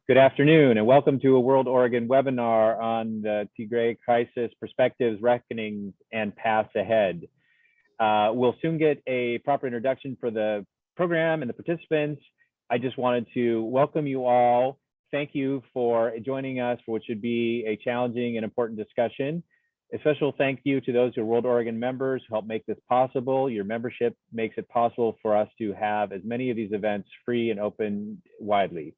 Good afternoon, and welcome to a WorldOregon webinar on the Tigray crisis, perspectives, reckonings, and paths ahead. We'll soon get a proper introduction for the program and the participants. I just wanted to welcome you all. Thank you for joining us for what should be a challenging and important discussion. A special thank you to those who are WorldOregon members who help make this possible. Your membership makes it possible for us to have as many of these events free and open widely.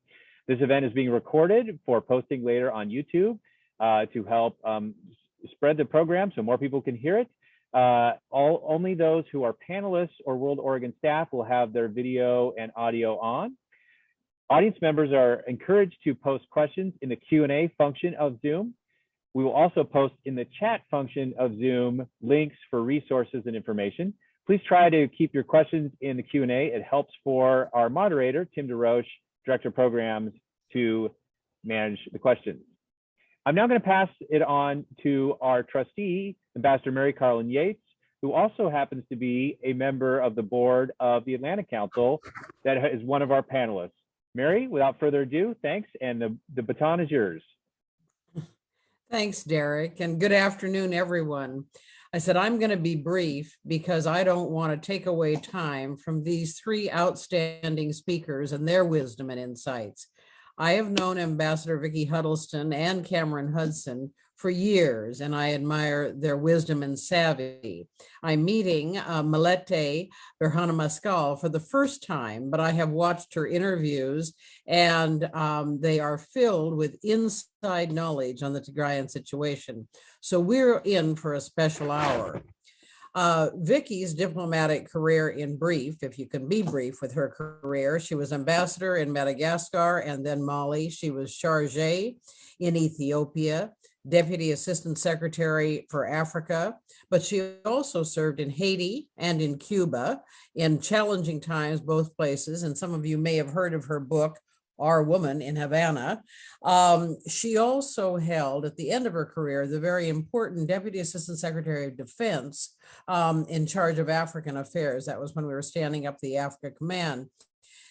This event is being recorded for posting later on YouTube to help spread the program so more people can hear it. Only those who are panelists or WorldOregon staff will have their video and audio on. Audience members are encouraged to post questions in the Q&A function of Zoom. We will also post in the chat function of Zoom links for resources and information. Please try to keep your questions in the Q&A. It helps for our moderator, Tim DeRoche, Director of Programs, to manage the questions. I'm now going to pass it on to our trustee, Ambassador Mary Carlin Yates, who also happens to be a member of the board of the Atlantic Council that is one of our panelists. Mary, without further ado, thanks, and the baton is yours. Thanks, Derek, and good afternoon, everyone. I said I'm going to be brief because I don't want to take away time from these three outstanding speakers and their wisdom and insights. I have known Ambassador Vicki Huddleston and Cameron Hudson for years, and I admire their wisdom and savvy. I'm meeting Malete Berhanamascal for the first time, but I have watched her interviews, and they are filled with inside knowledge on the Tigrayan situation. So we're in for a special hour. Vicki's diplomatic career in brief, if you can be brief with her career, she was ambassador in Madagascar and then Mali. She was chargé in Ethiopia, Deputy Assistant Secretary for Africa, but she also served in Haiti and in Cuba in challenging times, both places. And some of you may have heard of her book, Our Woman in Havana. She also held, at the end of her career, the very important Deputy Assistant Secretary of Defense in charge of African affairs. That was when we were standing up the Africa Command.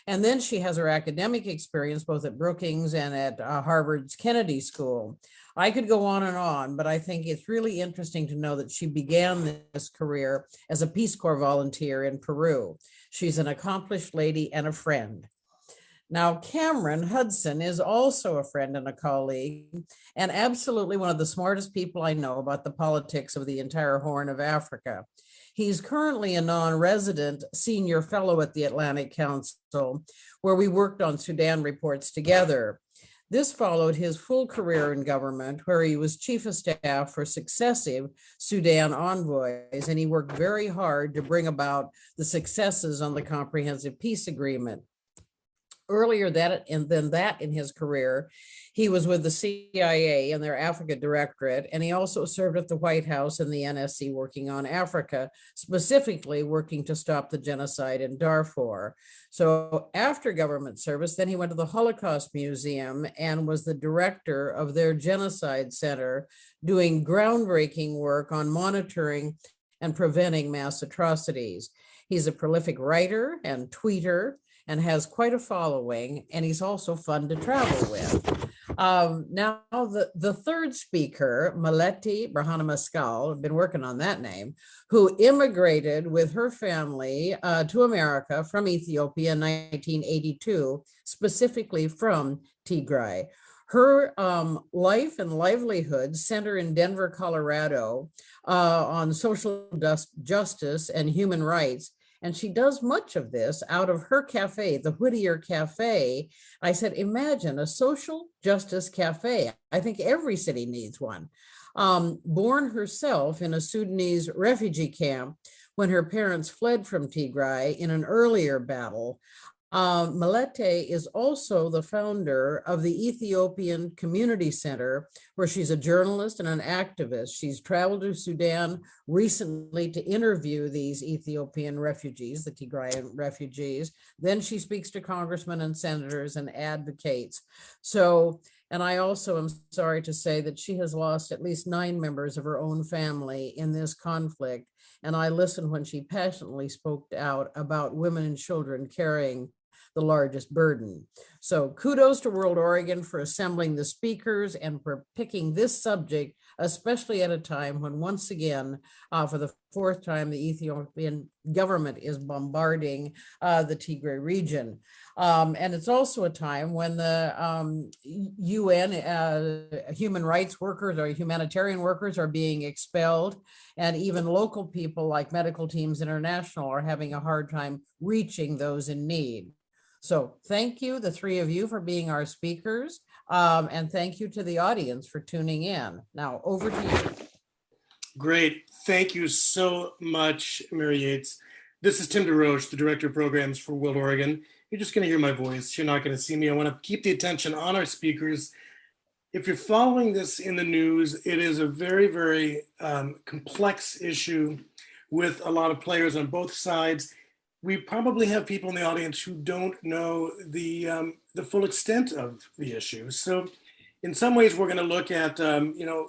And then she has her academic experience both at Brookings and at Harvard's Kennedy School. I could go on, but I think it's really interesting to know that she began this career as a Peace Corps volunteer in Peru. She's an accomplished lady and a friend. Now, Cameron Hudson is also a friend and a colleague, and absolutely one of the smartest people I know about the politics of the entire Horn of Africa. He's currently a non-resident senior fellow at the Atlantic Council, where we worked on Sudan reports together. This followed his full career in government, where he was chief of staff for successive Sudan envoys, and he worked very hard to bring about the successes on the Comprehensive Peace Agreement. Earlier than that in his career, he was with the CIA and their Africa Directorate, and he also served at the White House and the NSC working on Africa, specifically working to stop the genocide in Darfur. So after government service, then he went to the Holocaust Museum and was the director of their Genocide Center, doing groundbreaking work on monitoring and preventing mass atrocities. He's a prolific writer and tweeter, and has quite a following, and he's also fun to travel with. Now, the third speaker, Malete Berhanamascal, I've been working on that name, who immigrated with her family to America from Ethiopia in 1982, specifically from Tigray. Her life and livelihood center in Denver, Colorado, on social justice and human rights. And she does much of this out of her cafe, the Whittier Cafe. I said, imagine a social justice cafe. I think every city needs one. Born herself in a Sudanese refugee camp when her parents fled from Tigray in an earlier battle, Malete is also the founder of the Ethiopian Community Center, where she's a journalist and an activist. She's traveled to Sudan recently to interview these Ethiopian refugees, the Tigrayan refugees. Then she speaks to congressmen and senators and advocates. So, and I also am sorry to say that she has lost at least 9 members of her own family in this conflict. And I listened when she passionately spoke out about women and children carrying the largest burden. So kudos to World Oregon for assembling the speakers and for picking this subject, especially at a time when, once again, for the fourth time, the Ethiopian government is bombarding the Tigray region. And it's also a time when the UN human rights workers or humanitarian workers are being expelled, and even local people like Medical Teams International are having a hard time reaching those in need. So thank you, the three of you, for being our speakers, and thank you to the audience for tuning in. Now, over to you. Great. Thank you so much, Mary Yates. This is Tim DeRoche, the Director of Programs for World Oregon. You're just going to hear my voice. You're not going to see me. I want to keep the attention on our speakers. If you're following this in the news, it is a very, very complex issue with a lot of players on both sides. We probably have people in the audience who don't know the full extent of the issue. So in some ways, we're going to look at,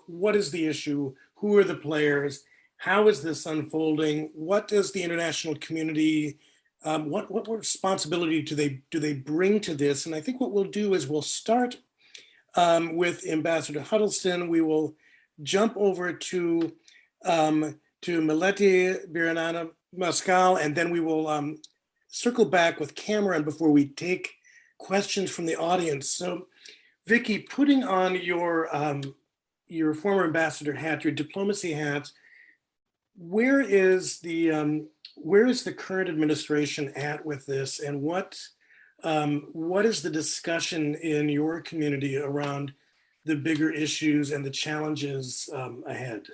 what is the issue? Who are the players? How is this unfolding? What does the international community, what responsibility do they bring to this? And I think what we'll do is we'll start with Ambassador Huddleston. We will jump over to Melete Biranana Mascal, and then we will circle back with Cameron before we take questions from the audience. So, Vicky, putting on your former ambassador hat, your diplomacy hat, where is the current administration at with this, and what is the discussion in your community around the bigger issues and the challenges ahead?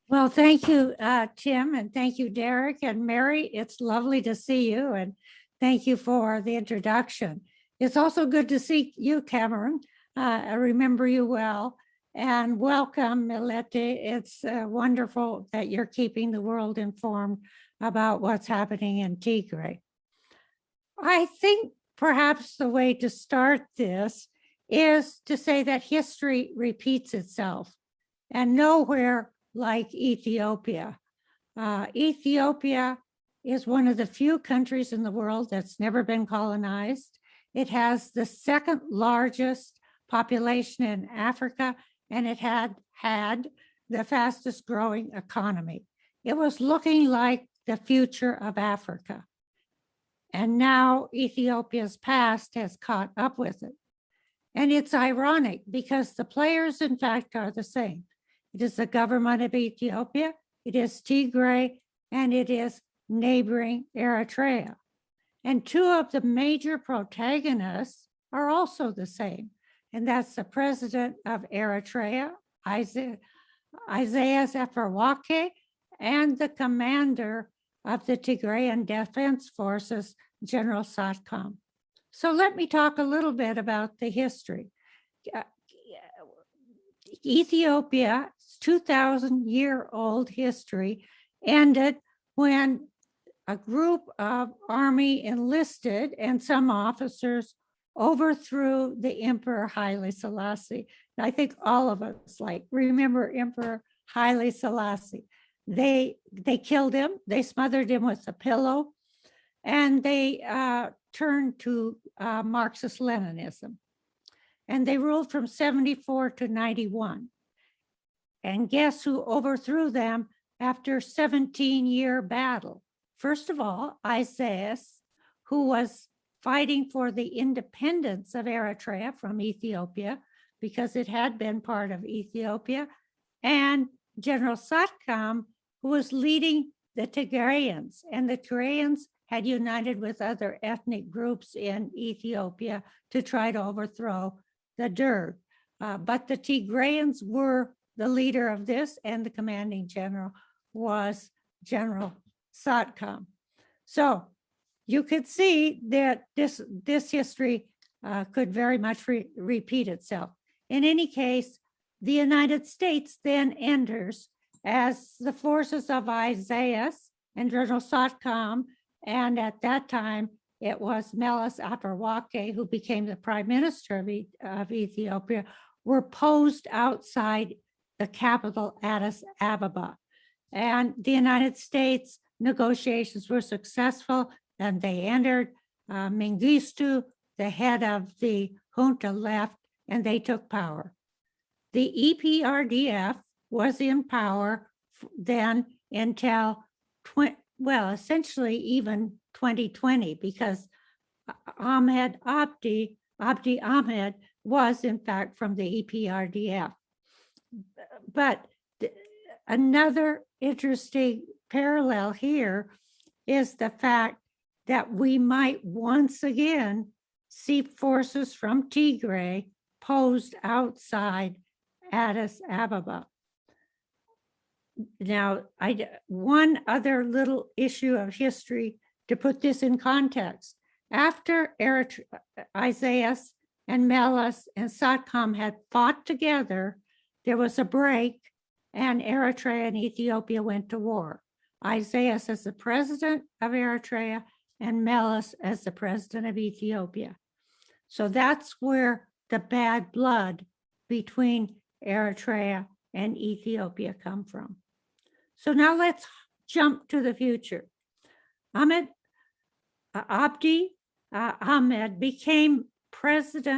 Well, thank you, Tim, and thank you, Derek and Mary. It's lovely to see you, and thank you for the introduction. It's also good to see you, Cameron. I remember you well, and welcome, Melete. It's wonderful that you're keeping the world informed about what's happening in Tigray. I think perhaps the way to start this is to say that history repeats itself, and nowhere like Ethiopia. Ethiopia is one of the few countries in the world that's never been colonized. It has the second largest population in Africa, and it had the fastest growing economy. It was looking like the future of Africa. And now Ethiopia's past has caught up with it. And it's ironic because the players, in fact, are the same. It is the government of Ethiopia, it is Tigray, and it is neighboring Eritrea. And two of the major protagonists are also the same. And that's the president of Eritrea, Isaias Afwerki, and the commander of the Tigrayan Defense Forces, General Satcom. So let me talk a little bit about the history. Ethiopia's 2,000-year-old history ended when a group of army enlisted and some officers overthrew the Emperor Haile Selassie. And I think all of us remember Emperor Haile Selassie. They killed him, they smothered him with a pillow, and they turned to Marxist-Leninism. And they ruled from 74 to 91. And guess who overthrew them after a 17-year battle? First of all, Isaias, who was fighting for the independence of Eritrea from Ethiopia because it had been part of Ethiopia, and General Satcom, who was leading the Tigrayans. And the Tigrayans had united with other ethnic groups in Ethiopia to try to overthrow the Derg. But the Tigrayans were the leader of this, and the commanding general was General Satcom. So you could see that this history could very much repeat itself. In any case, the United States then enters as the forces of Isaias and General Satcom, and at that time, it was Meles Afwerki, who became the prime minister of Ethiopia, were posed outside the capital, Addis Ababa. And the United States negotiations were successful, and they entered Mengistu, the head of the junta, left, and they took power. The EPRDF was in power then until, essentially even 2020, because Abdi Ahmed was in fact from the EPRDF. But another interesting parallel here is the fact that we might once again see forces from Tigray posed outside Addis Ababa. Now, one other little issue of history to put this in context. After Isaias and Meles and Satcom had fought together, there was a break, and Eritrea and Ethiopia went to war. Isaias as the president of Eritrea and Meles as the president of Ethiopia. So that's where the bad blood between Eritrea and Ethiopia come from. So now let's jump to the future. Abdi Ahmed became prime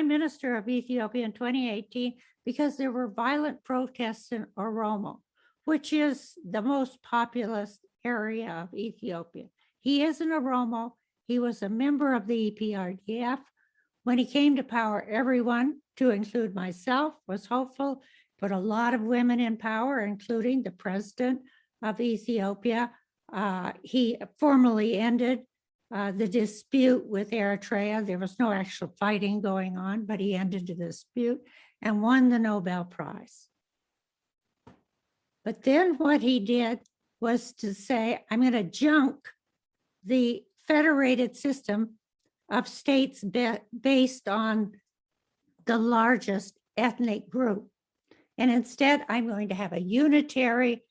minister of Ethiopia in 2018 because there were violent protests in Oromo, which is the most populous area of Ethiopia. He is an Oromo. He was a member of the EPRDF. When he came to power, everyone, to include myself, was hopeful, put a lot of women in power, including the president of Ethiopia. He formally ended the dispute with Eritrea. There was no actual fighting going on, but he ended the dispute and won the Nobel Prize. But then what he did was to say, I'm going to junk the federated system of states based on the largest ethnic group. And instead, I'm going to have a unitary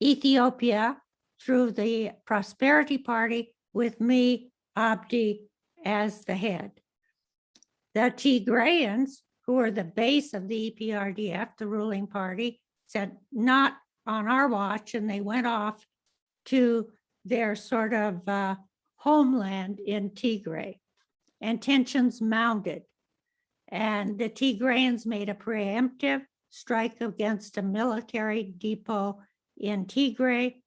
Ethiopia through the Prosperity Party with me, Abdi, as the head. The Tigrayans, who are the base of the EPRDF, the ruling party, said, not on our watch, and they went off to their sort of homeland in Tigray, and tensions mounted. And the Tigrayans made a preemptive strike against a military depot in Tigray.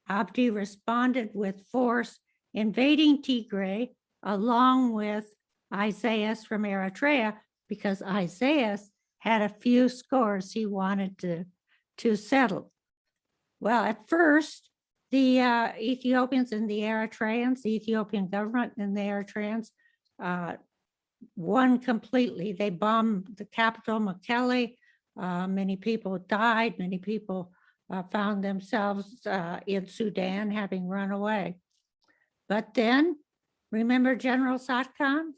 Abdi responded with force, invading Tigray, along with Isaias from Eritrea, because Isaias had a few scores he wanted to settle. Well, at first, the Ethiopians and the Eritreans, the Ethiopian government and the Eritreans, won completely. They bombed the capital, Mekelle. Many people died. Many people found themselves in Sudan, having run away. But then, remember General Satcom?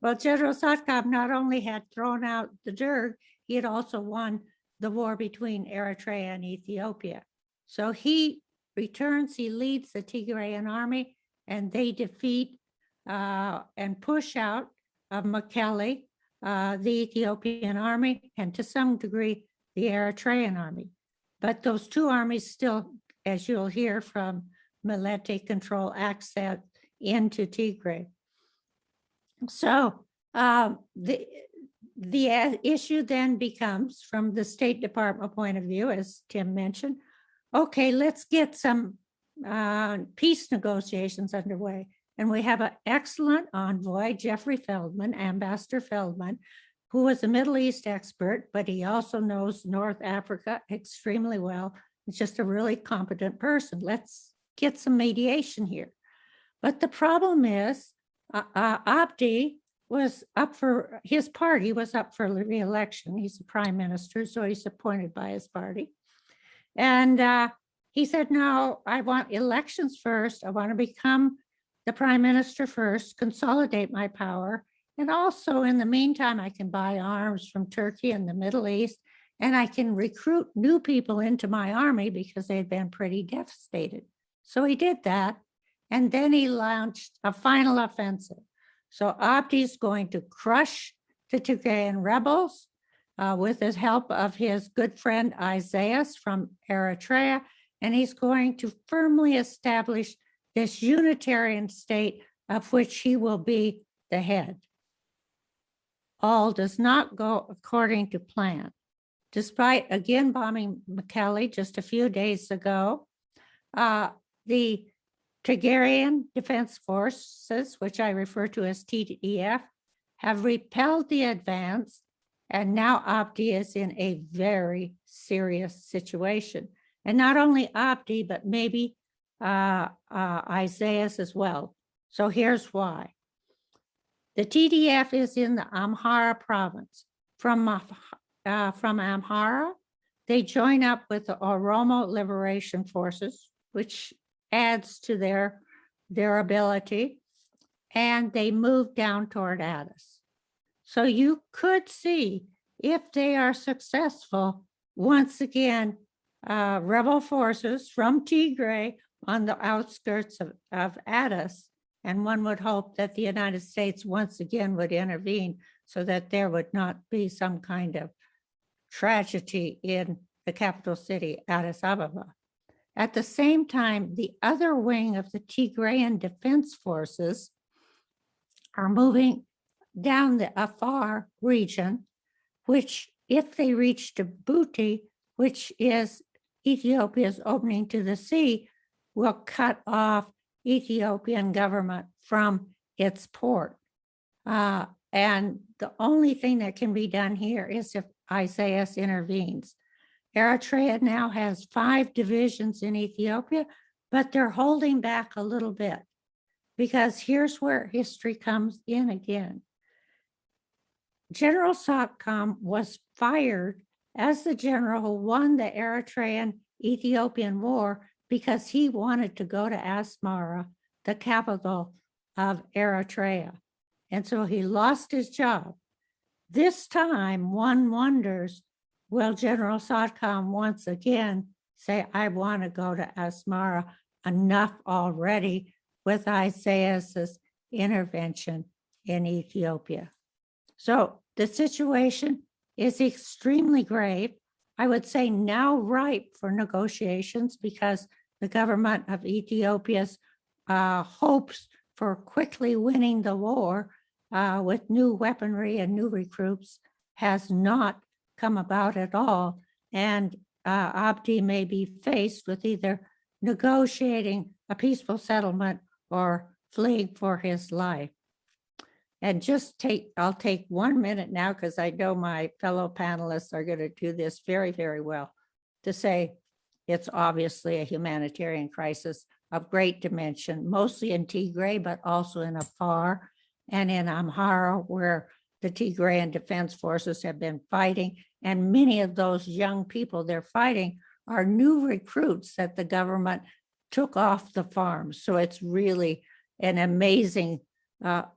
Well, General Satcom not only had thrown out the Derg, he had also won the war between Eritrea and Ethiopia. So he returns, he leads the Tigrayan army, and they defeat and push out of Mekelle the Ethiopian army, and to some degree, the Eritrean army. But those two armies still, as you'll hear from Melete, control access into Tigray. So the issue then becomes, from the State Department point of view, as Tim mentioned, okay, let's get some peace negotiations underway. And we have an excellent envoy, Jeffrey Feldman, Ambassador Feldman, who was a Middle East expert, but he also knows North Africa extremely well. He's just a really competent person. Let's get some mediation here. But the problem is, Abdi was up for, his party was up for re-election. He's the prime minister, so he's appointed by his party. And he said, no, I want elections first. I want to become the prime minister first, consolidate my power. And also in the meantime, I can buy arms from Turkey and the Middle East, and I can recruit new people into my army because they had been pretty devastated. So he did that. And then he launched a final offensive. So Abdi's going to crush the Tigrayan rebels with the help of his good friend Isaias from Eritrea, and he's going to firmly establish this unitarian state of which he will be the head. All does not go according to plan. Despite again bombing Mekelle just a few days ago, the Tigrayan Defense Forces, which I refer to as TDF, have repelled the advance, and now Abdi is in a very serious situation. And not only Abdi, but maybe Isaiah as well. So here's why. The TDF is in the Amhara province. From Amhara, they join up with the Oromo Liberation Forces, which adds to their ability, and they move down toward Addis. So you could see, if they are successful, once again, rebel forces from Tigray on the outskirts of Addis, and one would hope that the United States once again would intervene so that there would not be some kind of tragedy in the capital city, Addis Ababa. At the same time, the other wing of the Tigrayan Defense Forces are moving down the Afar region, which, if they reach Djibouti, which is Ethiopia's opening to the sea, will cut off Ethiopian government from its port. And the only thing that can be done here is if Isaiah intervenes. Eritrea now has 5 divisions in Ethiopia, but they're holding back a little bit, because here's where history comes in again. General Satkham was fired as the general who won the Eritrean-Ethiopian War because he wanted to go to Asmara, the capital of Eritrea. And so he lost his job. This time, one wonders, will General Satkham once again say, I want to go to Asmara? Enough already with Isaiah's intervention in Ethiopia. So the situation is extremely grave. I would say now ripe for negotiations, because the government of Ethiopia's hopes for quickly winning the war with new weaponry and new recruits has not come about at all. And Abdi may be faced with either negotiating a peaceful settlement or fleeing for his life. And I'll take 1 minute now, because I know my fellow panelists are going to do this very, very well, to say it's obviously a humanitarian crisis of great dimension, mostly in Tigray, but also in Afar and in Amhara, where the Tigrayan Defense Forces have been fighting. And many of those young people they're fighting are new recruits that the government took off the farms. So it's really an amazing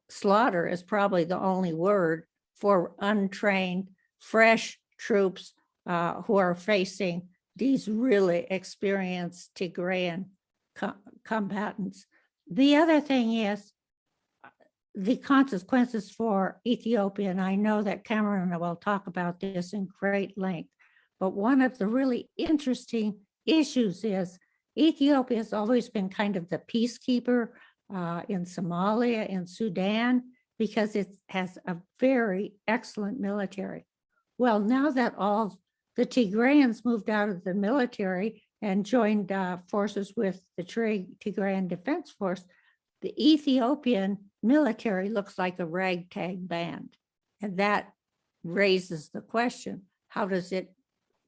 slaughter is probably the only word for untrained, fresh troops who are facing these really experienced Tigrayan combatants. The other thing is the consequences for Ethiopia, and I know that Cameron will talk about this in great length, but one of the really interesting issues is Ethiopia has always been kind of the peacekeeper in Somalia and Sudan, because it has a very excellent military. Well, now that all the Tigrayans moved out of the military and joined forces with the Tigrayan Defense Force, the Ethiopian military looks like a ragtag band. And that raises the question, how does it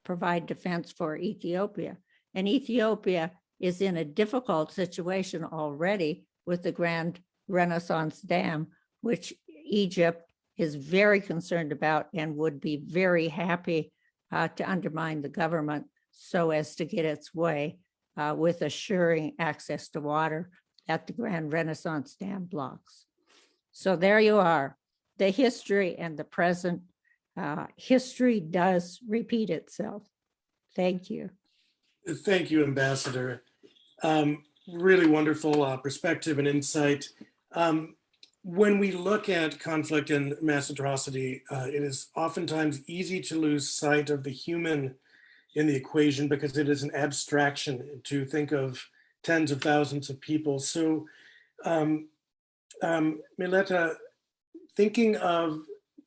provide defense for Ethiopia? And Ethiopia is in a difficult situation already with the Grand Renaissance Dam, which Egypt is very concerned about and would be very happy to undermine the government so as to get its way with assuring access to water at the Grand Renaissance Dam blocks. So there you are, the history and the present. History does repeat itself. Thank you. Thank you, Ambassador. Really wonderful perspective and insight. When we look at conflict and mass atrocity, it is oftentimes easy to lose sight of the human in the equation, because it is an abstraction to think of tens of thousands of people. So, Mileta, thinking of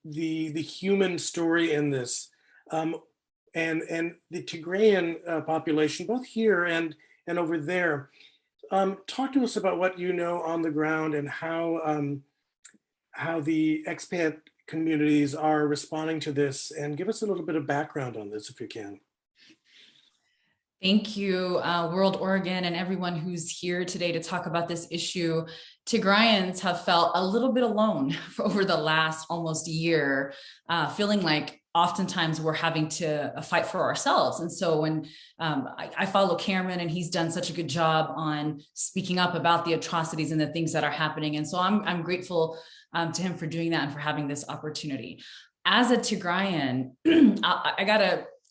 the human story in this, and the Tigrayan population, both here and over there, talk to us about what you know on the ground and how the expat communities are responding to this, and give us a little bit of background on this if you can. Thank you, WorldOregon, and everyone who's here today to talk about this issue. Tigrayans have felt a little bit alone for over the last almost year, feeling like oftentimes we're having to fight for ourselves. And so when I follow Cameron, and he's done such a good job on speaking up about the atrocities and the things that are happening. And so I'm grateful to him for doing that and for having this opportunity. As a Tigrayan,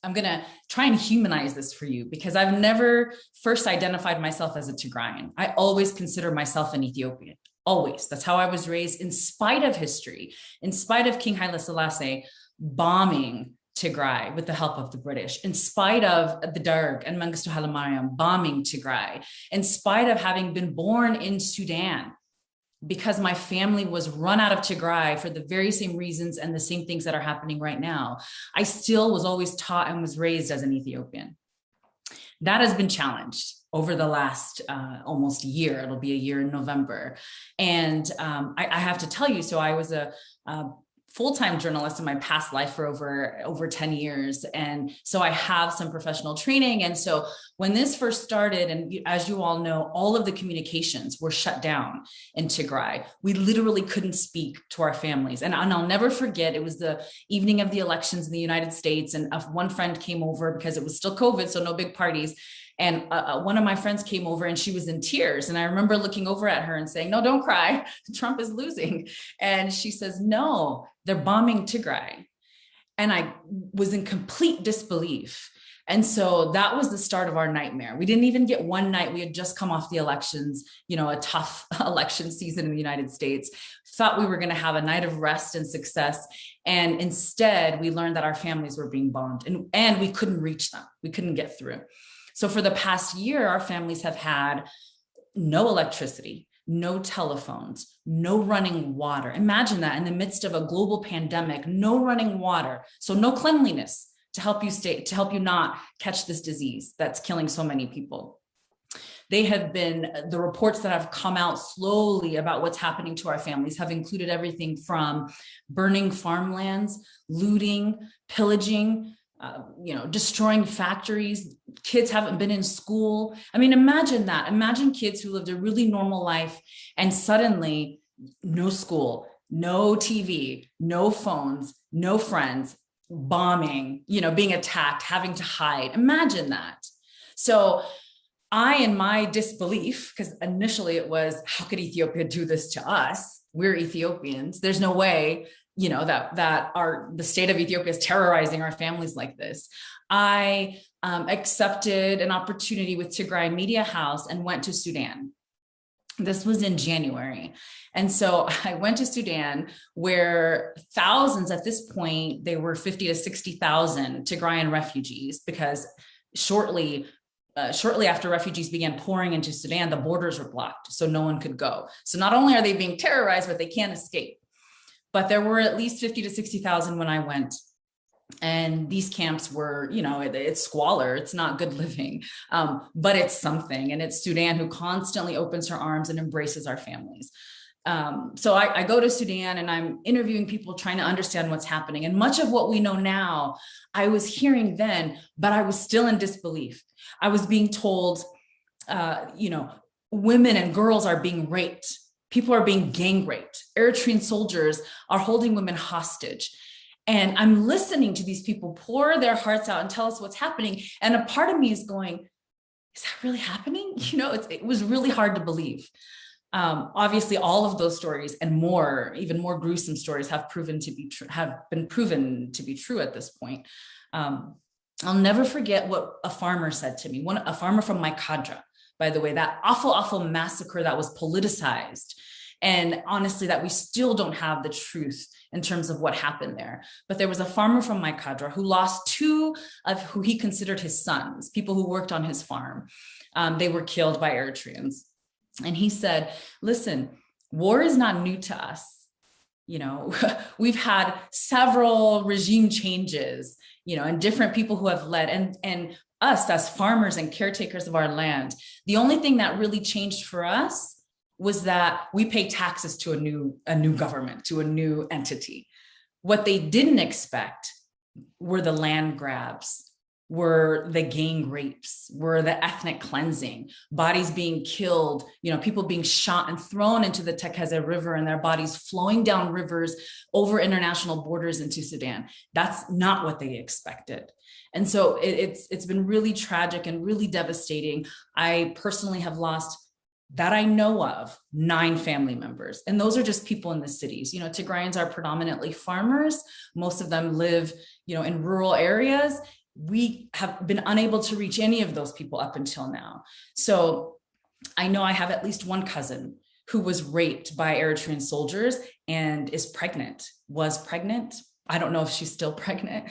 I'm going to try and humanize this for you, because I've never first identified myself as a Tigrayan. I always consider myself an Ethiopian, always. That's how I was raised, in spite of history, in spite of King Haile Selassie bombing Tigray with the help of the British, in spite of the Derg and Mengistu Haile Mariam bombing Tigray, in spite of having been born in Sudan, because my family was run out of Tigray for the very same reasons and the same things that are happening right now. I still was always taught and was raised as an Ethiopian. That has been challenged over the last almost year. It'll be a year in November. And I have to tell you, so I was a full-time journalist in my past life for over 10 years. And so I have some professional training. And so when this first started, and as you all know, all of the communications were shut down in Tigray. We literally couldn't speak to our families. And I'll never forget, it was the evening of the elections in the United States. And one friend came over because it was still COVID, so no big parties. And one of my friends came over and she was in tears. And I remember looking over at her and saying, "No, don't cry. Trump is losing." And she says, "No, they're bombing Tigray." And I was in complete disbelief. And so that was the start of our nightmare. We didn't even get one night. We had just come off the elections, a tough election season in the United States, thought we were going to have a night of rest and success. And instead, we learned that our families were being bombed, and we couldn't reach them. We couldn't get through. So for the past year, our families have had no electricity, no telephones, no running water. Imagine that in the midst of a global pandemic, no running water. So no cleanliness to help you not catch this disease that's killing so many people. The reports that have come out slowly about what's happening to our families have included everything from burning farmlands, looting, pillaging, destroying factories. Kids haven't been in school. I mean, imagine that. Imagine kids who lived a really normal life and suddenly no school, no TV, no phones, no friends, bombing, being attacked, having to hide. Imagine that. So I, in my disbelief, because initially it was, how could Ethiopia do this to us? We're Ethiopians. There's no way that the state of Ethiopia is terrorizing our families like this. I accepted an opportunity with Tigray Media House and went to Sudan. This was in January. And so I went to Sudan, where thousands, at this point, they were 50 to 60,000 Tigrayan refugees, because shortly after refugees began pouring into Sudan, the borders were blocked, so no one could go. So not only are they being terrorized, but they can't escape. But there were at least 50 to 60,000 when I went. And these camps were, it's squalor. It's not good living, but it's something. And it's Sudan who constantly opens her arms and embraces our families. So I go to Sudan and I'm interviewing people, trying to understand what's happening. And much of what we know now, I was hearing then, but I was still in disbelief. I was being told, women and girls are being raped. People are being gang raped. Eritrean soldiers are holding women hostage. And I'm listening to these people pour their hearts out and tell us what's happening. And a part of me is going, is that really happening? It was really hard to believe. Obviously, all of those stories and more, even more gruesome stories, have been proven to be true at this point. I'll never forget what a farmer said to me. A farmer from my cadre, by the way, that awful massacre that was politicized And honestly, that we still don't have the truth in terms of what happened there. But there was a farmer from my cadre who lost two of who he considered his sons, people who worked on his farm. They were killed by Eritreans. And he said, listen, war is not new to us. You know, we've had several regime changes, you know, and different people who have led, and us as farmers and caretakers of our land. The only thing that really changed for us was that we pay taxes to a new government, to a new entity. What they didn't expect were the land grabs, were the gang rapes, were the ethnic cleansing, bodies being killed, you know, people being shot and thrown into the Tekeze River and their bodies flowing down rivers over international borders into Sudan. That's not what they expected. And so it's been really tragic and really devastating. I personally have lost, that I know of, 9 family members. And those are just people in the cities. You know, Tigrayans are predominantly farmers. Most of them live, you know, in rural areas. We have been unable to reach any of those people up until now. So I know I have at least one cousin who was raped by Eritrean soldiers and was pregnant. I don't know if she's still pregnant.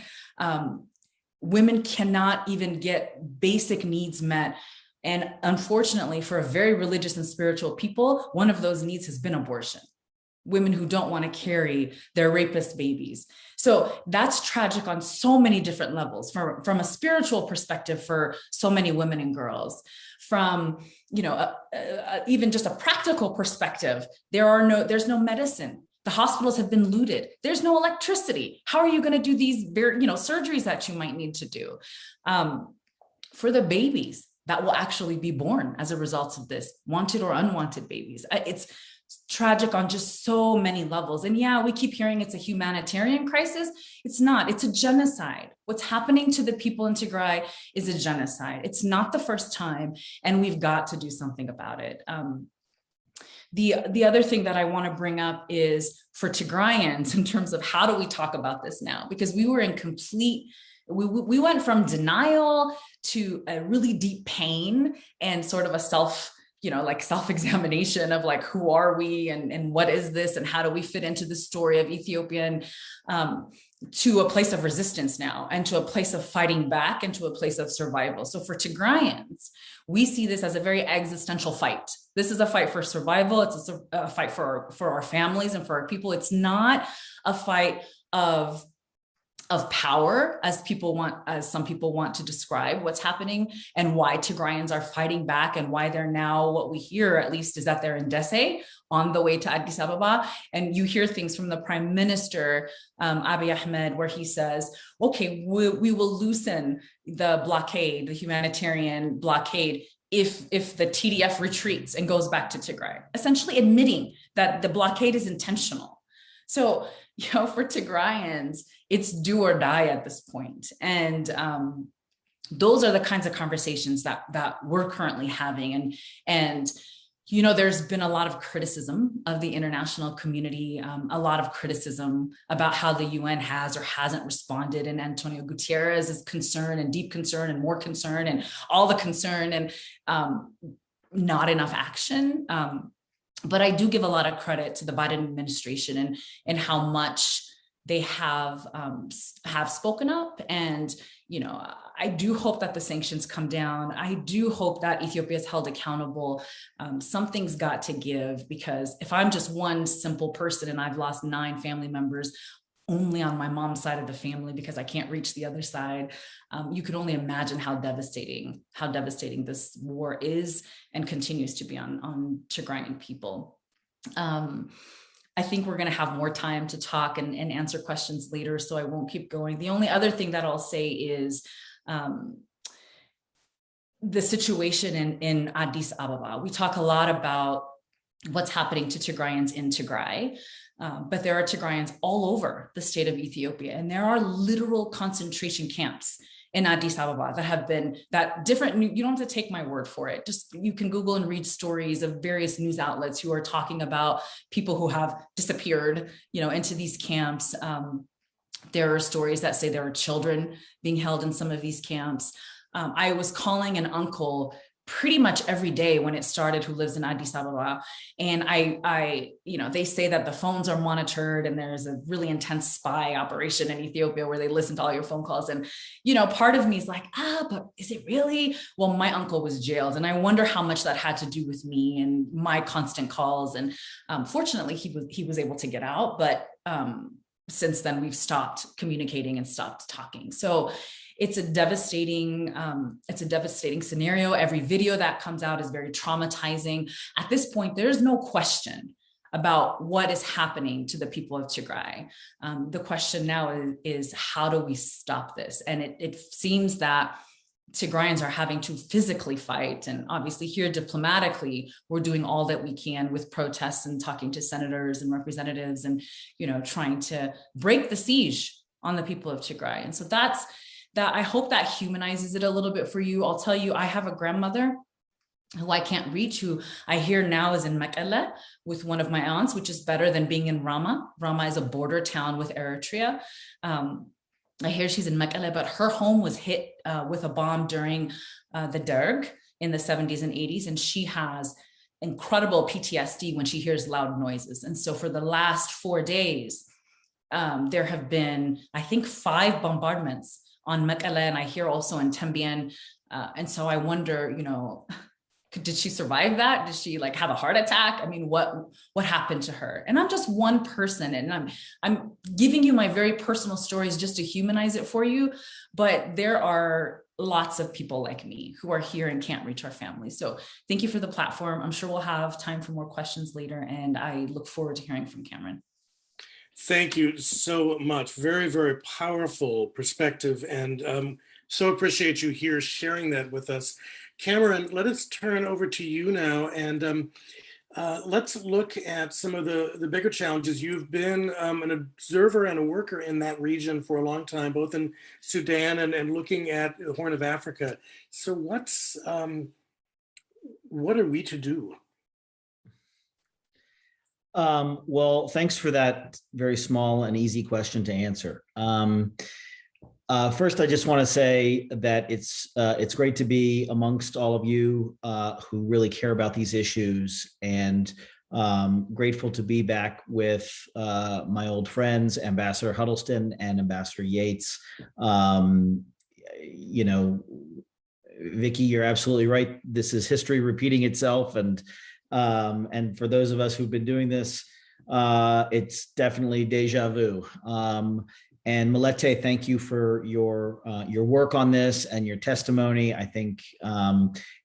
Women cannot even get basic needs met. And unfortunately, for a very religious and spiritual people, one of those needs has been abortion. Women who don't want to carry their rapist babies. So that's tragic on so many different levels, from a spiritual perspective for so many women and girls, from, you know, even just a practical perspective. There's no medicine. The hospitals have been looted. There's no electricity. How are you going to do these, you know, surgeries that you might need to do? For the babies that will actually be born as a result of this, wanted or unwanted babies. It's tragic on just so many levels. And yeah, we keep hearing it's a humanitarian crisis. It's not, it's a genocide. What's happening to the people in Tigray is a genocide. It's not the first time, and we've got to do something about it. The other thing that I want to bring up is for Tigrayans in terms of how do we talk about this now? Because we were in we went from denial to a really deep pain and sort of a self-examination of like, who are we and what is this and how do we fit into the story of Ethiopia, and to a place of resistance now, and to a place of fighting back, and to a place of survival. So for Tigrayans, we see this as a very existential fight. This is a fight for survival. It's a fight for our families and for our people. It's not a fight of power, as some people want to describe what's happening, and why Tigrayans are fighting back, and why they're now, what we hear at least, is that they're in Dese on the way to Addis Ababa. And you hear things from the Prime Minister, Abiy Ahmed, where he says, okay, we will loosen the blockade, the humanitarian blockade, if the TDF retreats and goes back to Tigray, essentially admitting that the blockade is intentional. So, you know, for Tigrayans, it's do or die at this point. And those are the kinds of conversations that we're currently having. And, you know, there's been a lot of criticism of the international community, a lot of criticism about how the UN has or hasn't responded, and Antonio Guterres' concern and deep concern and more concern and all the concern, and not enough action. But I do give a lot of credit to the Biden administration and how much they have spoken up. And, you know, I do hope that the sanctions come down. I do hope that Ethiopia is held accountable. Something's got to give, because if I'm just one simple person and I've lost 9 family members only on my mom's side of the family because I can't reach the other side, you can only imagine how devastating this war is and continues to be on Tigrayan people. I think we're going to have more time to talk and answer questions later, so I won't keep going. The only other thing that I'll say is the situation in Addis Ababa. We talk a lot about what's happening to Tigrayans in Tigray, but there are Tigrayans all over the state of Ethiopia, and there are literal concentration camps in Addis Ababa that different, you don't have to take my word for it. Just, you can Google and read stories of various news outlets who are talking about people who have disappeared, you know, into these camps. There are stories that say there are children being held in some of these camps. I was calling an uncle pretty much every day when it started, who lives in Addis Ababa. And they say that the phones are monitored and there's a really intense spy operation in Ethiopia where they listen to all your phone calls. And, part of me is like, but is it really? Well, my uncle was jailed, and I wonder how much that had to do with me and my constant calls. And fortunately, he was able to get out. But since then, we've stopped communicating and stopped talking. So it's a devastating scenario. Every video that comes out is very traumatizing. At this point, there's no question about what is happening to the people of Tigray. The question now is how do we stop this? And it seems that Tigrayans are having to physically fight. And obviously here diplomatically, we're doing all that we can with protests and talking to senators and representatives and, trying to break the siege on the people of Tigray. And so that I hope that humanizes it a little bit for you. I'll tell you, I have a grandmother who I can't reach, who I hear now is in Mekelle with one of my aunts, which is better than being in Rama. Rama is a border town with Eritrea. I hear she's in Mekelle, but her home was hit with a bomb during the Derg in the 70s and 80s. And she has incredible PTSD when she hears loud noises. And so for the last 4 days, there have been, I think, 5 bombardments on Mekelle, and I hear also in Tembien. And so I wonder, did she survive that? Did she have a heart attack? I mean, what happened to her? And I'm just one person, and I'm giving you my very personal stories just to humanize it for you. But there are lots of people like me who are here and can't reach our families. So thank you for the platform. I'm sure we'll have time for more questions later, and I look forward to hearing from Cameron. Thank you so much. Very, very powerful perspective, and so appreciate you here sharing that with us. Cameron, let us turn over to you now, and let's look at some of the bigger challenges. You've been an observer and a worker in that region for a long time, both in Sudan and looking at the Horn of Africa. So what are we to do? Well, thanks for that very small and easy question to answer. First, I just want to say that it's great to be amongst all of you who really care about these issues, and grateful to be back with my old friends, Ambassador Huddleston and Ambassador Yates. Vicky, you're absolutely right. This is history repeating itself, and for those of us who've been doing this, it's definitely deja vu. And Melete, thank you for your work on this and your testimony. I think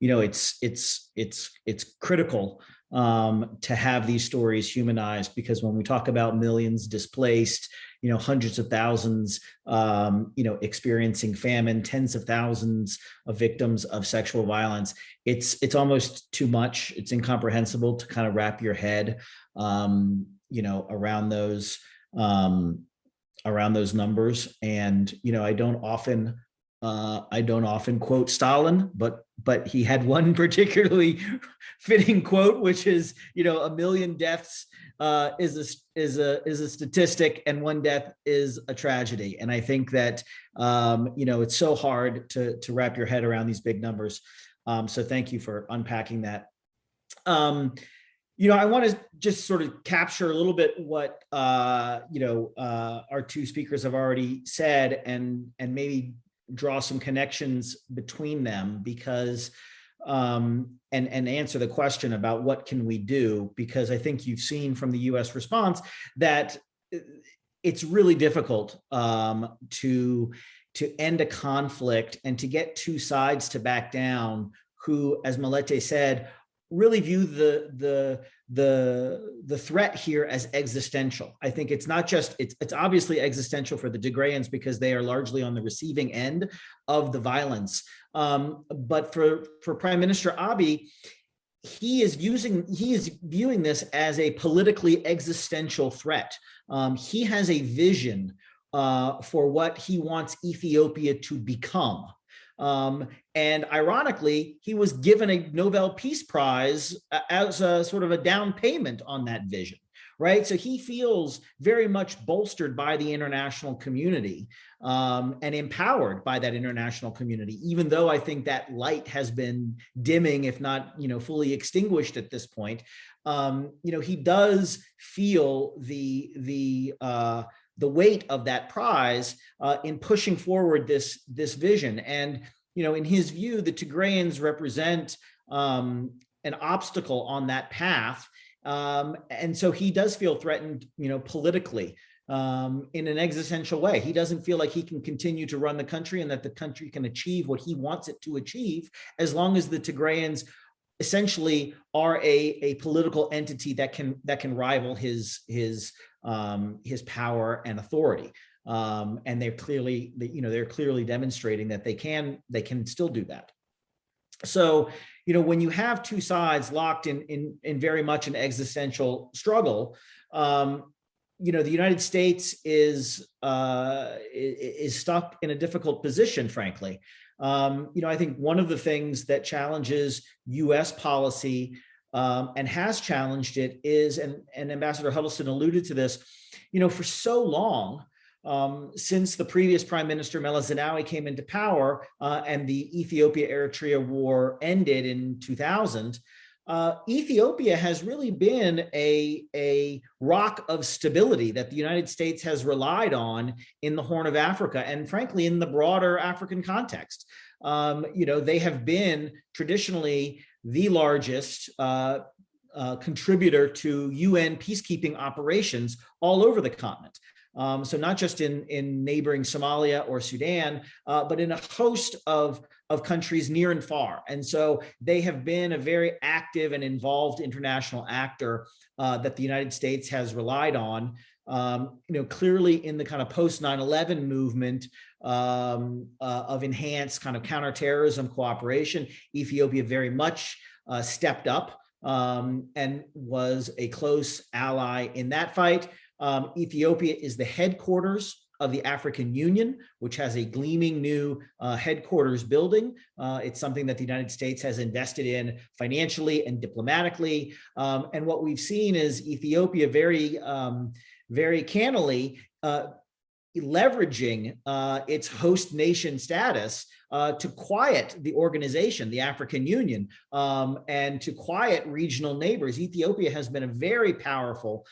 it's critical to have these stories humanized, because when we talk about millions displaced, hundreds of thousands, experiencing famine, tens of thousands of victims of sexual violence, it's almost too much. It's incomprehensible to kind of wrap your head, around those numbers. And I don't often quote Stalin, but he had one particularly fitting quote, which is, 1 million deaths is a statistic, and 1 death is a tragedy. And I think that it's so hard to wrap your head around these big numbers. So thank you for unpacking that. I want to just sort of capture a little bit what our 2 speakers have already said, and maybe draw some connections between them, because and answer the question about what can we do, because I think you've seen from the U.S. response that it's really difficult to end a conflict and to get 2 sides to back down, who, as Melete said, really view the threat here as existential. I think it's not just, it's obviously existential for the Tigrayans because they are largely on the receiving end of the violence. But for Prime Minister Abiy, he is viewing this as a politically existential threat. He has a vision for what he wants Ethiopia to become. And ironically, he was given a Nobel Peace Prize as a sort of a down payment on that vision, right? So he feels very much bolstered by the international community and empowered by that international community, even though I think that light has been dimming, if not, fully extinguished at this point. He does feel the weight of that prize in pushing forward this vision. And in his view, the Tigrayans represent an obstacle on that path. And so he does feel threatened, politically, in an existential way. He doesn't feel like he can continue to run the country and that the country can achieve what he wants it to achieve as long as the Tigrayans essentially are a political entity that can rival his power and authority. And they're clearly demonstrating that they can still do that. So, when you have two sides locked in very much an existential struggle, the United States is stuck in a difficult position, frankly. I think one of the things that challenges U.S. policy and has challenged it is, and Ambassador Huddleston alluded to this, for so long, since the previous Prime Minister Meles Zenawi came into power and the Ethiopia-Eritrea war ended in 2000, Ethiopia has really been a rock of stability that the United States has relied on in the Horn of Africa and frankly in the broader African context. They have been traditionally the largest contributor to UN peacekeeping operations all over the continent. So not just in neighboring Somalia or Sudan, but in a host of countries near and far. And so they have been a very active and involved international actor that the United States has relied on. Clearly in the kind of post 9/11 movement of enhanced kind of counterterrorism cooperation, Ethiopia very much stepped up and was a close ally in that fight. Ethiopia is the headquarters of the African Union, which has a gleaming new headquarters building. It's something that the United States has invested in financially and diplomatically. And what we've seen is Ethiopia very cannily leveraging its host nation status to quiet the organization, the African Union, and to quiet regional neighbors. Ethiopia has been a very powerful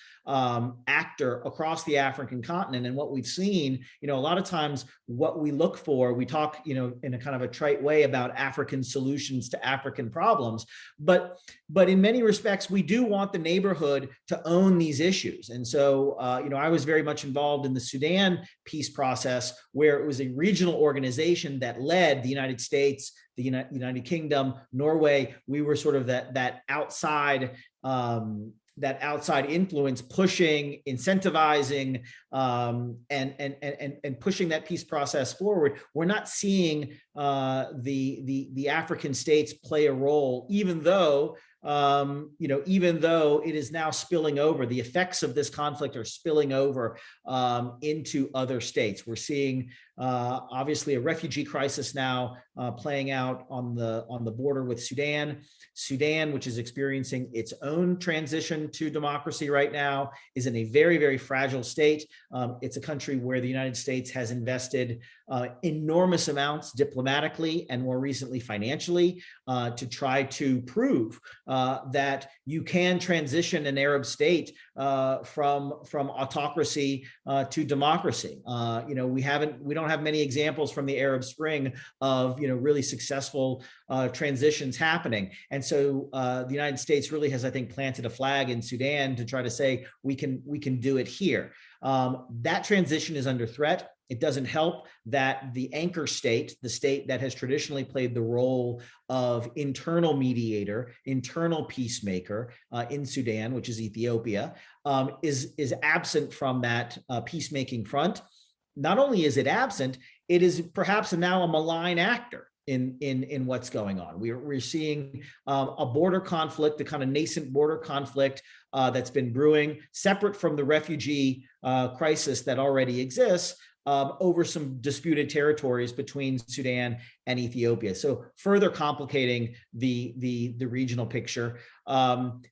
actor across the African continent. And what we've seen, a lot of times what we look for, we talk, in a kind of a trite way about African solutions to African problems, but in many respects, we do want the neighborhood to own these issues. And so, I was very much involved in the Sudan peace process, where it was a regional organization that led the United States, the United Kingdom, Norway. We were sort of that outside influence, pushing, incentivizing, and pushing that peace process forward. We're not seeing the African states play a role, even though it is now spilling over. The effects of this conflict are spilling over into other states. We're seeing obviously a refugee crisis now playing out on the border with Sudan. Sudan, which is experiencing its own transition to democracy right now, is in a very, very fragile state. It's a country where the United States has invested enormous amounts diplomatically and more recently financially to try to prove that you can transition an Arab state from autocracy to democracy. We don't have many examples from the Arab Spring of really successful transitions happening. And so the United States really has, I think, planted a flag in Sudan to try to say we can do it here. That transition is under threat. It doesn't help that the anchor state, the state that has traditionally played the role of internal mediator, internal peacemaker in Sudan, which is Ethiopia, is absent from that peacemaking front. Not only is it absent, it is perhaps now a malign actor in what's going on. We're seeing a border conflict, the kind of nascent border conflict that's been brewing, separate from the refugee crisis that already exists. over some disputed territories between Sudan and Ethiopia. So further complicating the regional picture.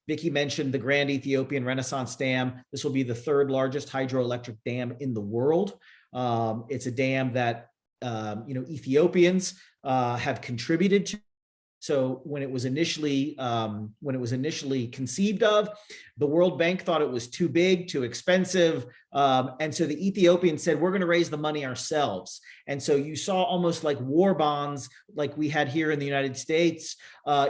Vicky mentioned the Grand Ethiopian Renaissance Dam. This will be the third largest hydroelectric dam in the world. It's a dam that Ethiopians have contributed to. So when it was initially conceived of, the World Bank thought it was too big, too expensive, and so the Ethiopians said, "We're going to raise the money ourselves." And so you saw almost like war bonds, like we had here in the United States,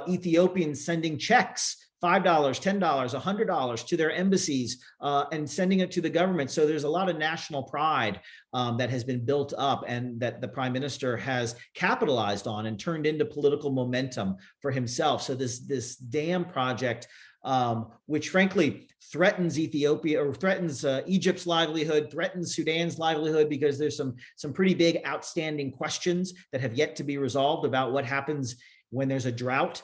Ethiopians sending checks. $5, $10, $100 to their embassies and sending it to the government. So there's a lot of national pride that has been built up and that the prime minister has capitalized on and turned into political momentum for himself. So this dam project, which frankly threatens Ethiopia or threatens Egypt's livelihood, threatens Sudan's livelihood, because there's some pretty big outstanding questions that have yet to be resolved about what happens when there's a drought.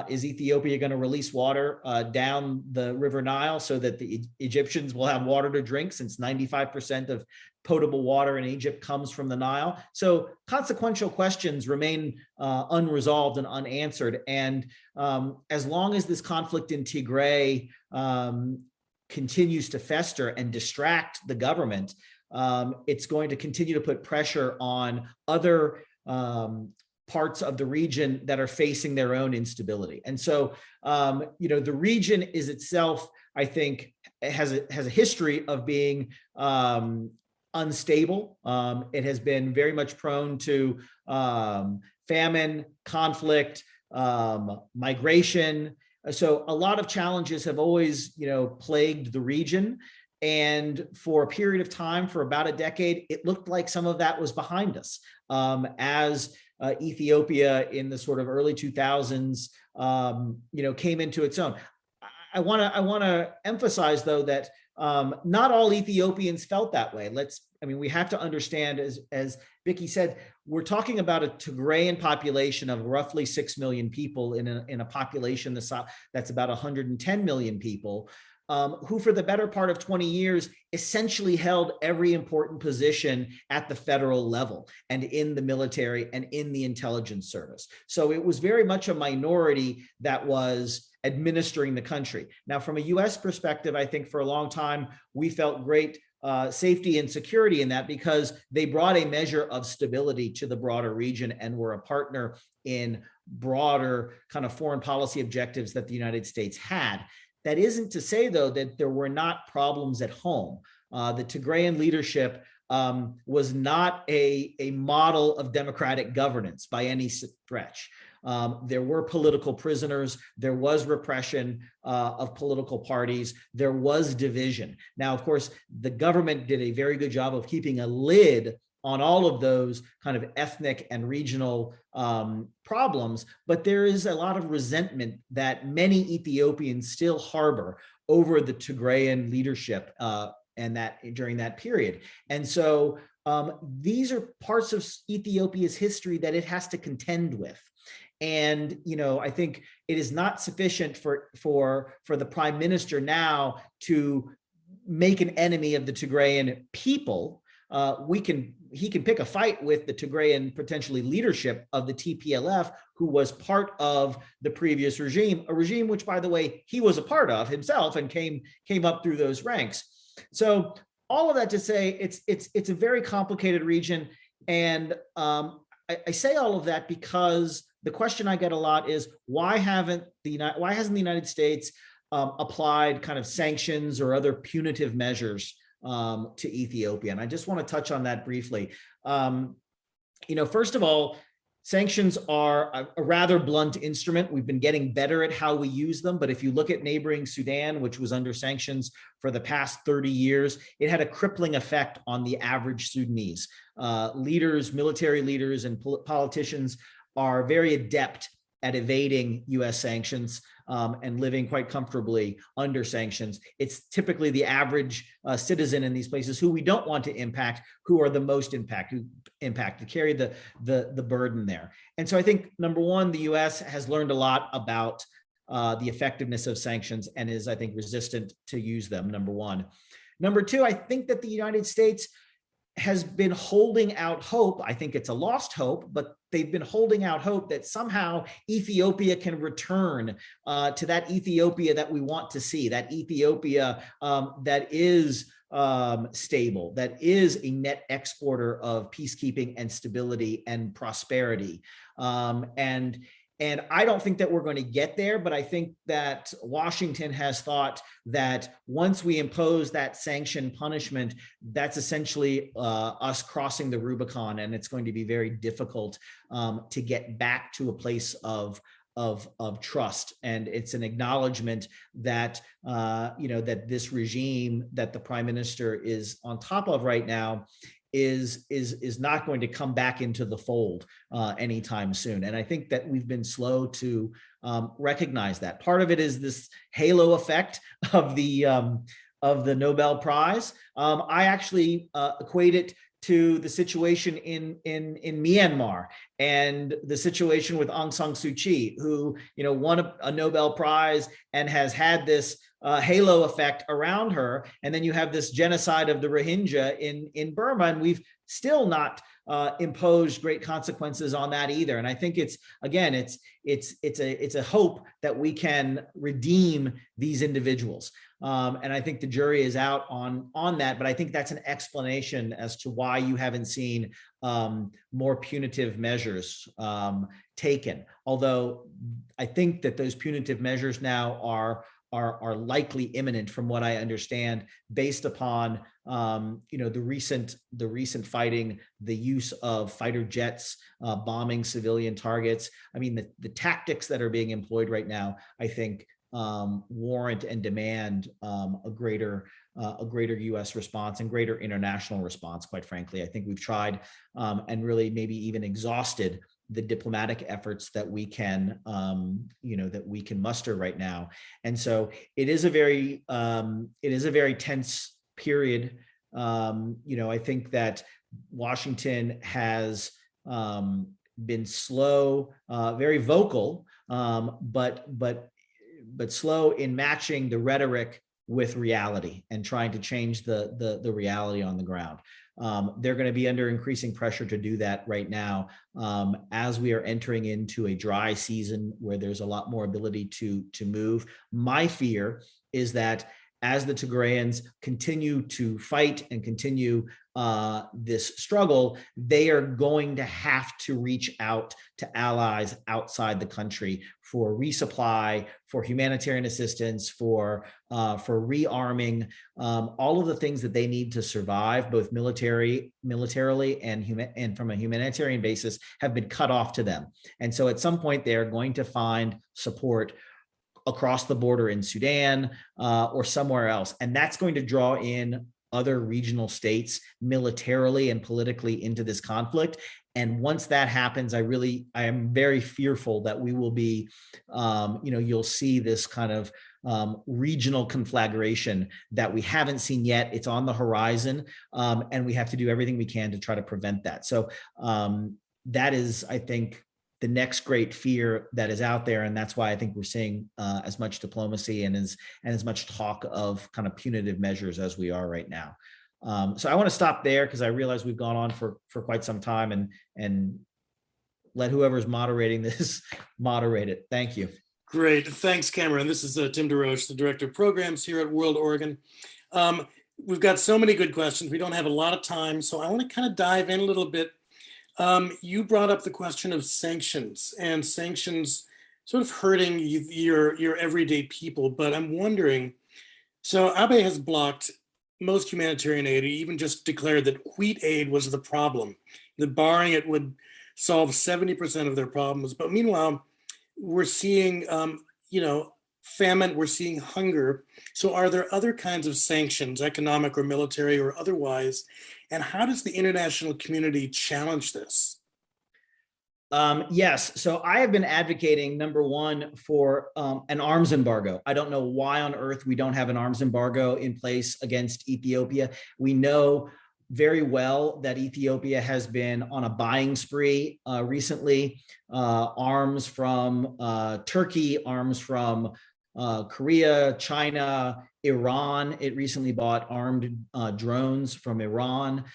Is Ethiopia going to release water down the River Nile so that the Egyptians will have water to drink, since 95% of potable water in Egypt comes from the Nile? So consequential questions remain unresolved and unanswered. And as long as this conflict in Tigray continues to fester and distract the government, it's going to continue to put pressure on other parts of the region that are facing their own instability. And so, the region is itself, I think, has a history of being unstable. It has been very much prone to famine, conflict, migration. So a lot of challenges have always, plagued the region. And for a period of time, for about a decade, it looked like some of that was behind us. As Ethiopia in the sort of early 2000s, came into its own. I want to emphasize, though, that not all Ethiopians felt that way. We have to understand, as Vicky said, we're talking about a Tigrayan population of roughly 6 million people in a population that's about 110 million people. Who for the better part of 20 years essentially held every important position at the federal level and in the military and in the intelligence service. So it was very much a minority that was administering the country. Now, from a US perspective, I think for a long time, we felt great safety and security in that, because they brought a measure of stability to the broader region and were a partner in broader kind of foreign policy objectives that the United States had. That isn't to say, though, that there were not problems at home. The Tigrayan leadership was not a model of democratic governance by any stretch. There were political prisoners. There was repression of political parties. There was division. Now, of course, the government did a very good job of keeping a lid on all of those kind of ethnic and regional problems, but there is a lot of resentment that many Ethiopians still harbor over the Tigrayan leadership and that during that period. And so these are parts of Ethiopia's history that it has to contend with. And I think it is not sufficient for the prime minister now to make an enemy of the Tigrayan people. He can pick a fight with the Tigrayan potentially leadership of the TPLF, who was part of the previous regime, a regime which, by the way, he was a part of himself and came up through those ranks. So all of that to say, it's a very complicated region, and I say all of that because the question I get a lot is why hasn't the United States applied kind of sanctions or other punitive measures to Ethiopia? And I just want to touch on that briefly. First of all, sanctions are a rather blunt instrument. We've been getting better at how we use them. But if you look at neighboring Sudan, which was under sanctions for the past 30 years, it had a crippling effect on the average Sudanese. Military leaders and politicians are very adept at evading US sanctions and living quite comfortably under sanctions. It's typically the average citizen in these places who we don't want to impact, who are the most impacted, carry the burden there. And so I think, number one, the US has learned a lot about the effectiveness of sanctions and is, I think, resistant to use them, number one. Number two, I think that the United States has been holding out hope. I think it's a lost hope, but they've been holding out hope that somehow Ethiopia can return to that Ethiopia that we want to see, that Ethiopia that is stable, that is a net exporter of peacekeeping and stability and prosperity. And I don't think that we're going to get there, but I think that Washington has thought that once we impose that sanction punishment, that's essentially us crossing the Rubicon, and it's going to be very difficult to get back to a place of trust. And it's an acknowledgement that that this regime that the prime minister is on top of right now is not going to come back into the fold anytime soon. And I think that we've been slow to recognize that. Part of it is this halo effect of the Nobel Prize. I actually equate it to the situation in Myanmar and the situation with Aung San Suu Kyi, who won a Nobel Prize and has had this halo effect around her. And then you have this genocide of the Rohingya in Burma, and we've still not imposed great consequences on that either. And I think it's a hope that we can redeem these individuals. And I think the jury is out on that, but I think that's an explanation as to why you haven't seen more punitive measures taken. Although I think that those punitive measures now are likely imminent, from what I understand, based upon the recent fighting, the use of fighter jets bombing civilian targets. I mean, the tactics that are being employed right now, I think, warrant and demand a greater U.S. response and greater international response. Quite frankly, I think we've tried and really maybe even exhausted the diplomatic efforts that we can muster right now. And so it is a very tense period. I think that Washington has been slow, very vocal, but slow in matching the rhetoric with reality and trying to change the reality on the ground. They're going to be under increasing pressure to do that right now, as we are entering into a dry season where there's a lot more ability to move. My fear is that as the Tigrayans continue to fight and continue this struggle, they are going to have to reach out to allies outside the country for resupply, for humanitarian assistance, for rearming, all of the things that they need to survive, both militarily and from a humanitarian basis, have been cut off to them. And so at some point, they are going to find support across the border in Sudan or somewhere else. And that's going to draw in other regional states militarily and politically into this conflict. And once that happens, I am very fearful that we will be, you'll see this kind of regional conflagration that we haven't seen yet. It's on the horizon, and we have to do everything we can to try to prevent that. So that is, I think, the next great fear that is out there. And that's why I think we're seeing as much diplomacy and as much talk of kind of punitive measures as we are right now. So I want to stop there because I realize we've gone on for quite some time, and let whoever's moderating this moderate it. Thank you. Great. Thanks, Cameron. This is Tim DeRoche, the Director of Programs here at WorldOregon. We've got so many good questions. We don't have a lot of time, so I want to kind of dive in a little bit. You brought up the question of sanctions, and sanctions sort of hurting your everyday people. But I'm wondering, so Abe has blocked most humanitarian aid. He even just declared that wheat aid was the problem, that barring it would solve 70% of their problems. But meanwhile, we're seeing, famine, we're seeing hunger. So are there other kinds of sanctions, economic or military or otherwise? And how does the international community challenge this? Yes. So I have been advocating, number one, for an arms embargo. I don't know why on earth we don't have an arms embargo in place against Ethiopia. We know very well that Ethiopia has been on a buying spree recently, arms from Turkey, arms from Korea, China, Iran. It recently bought armed drones from Iran.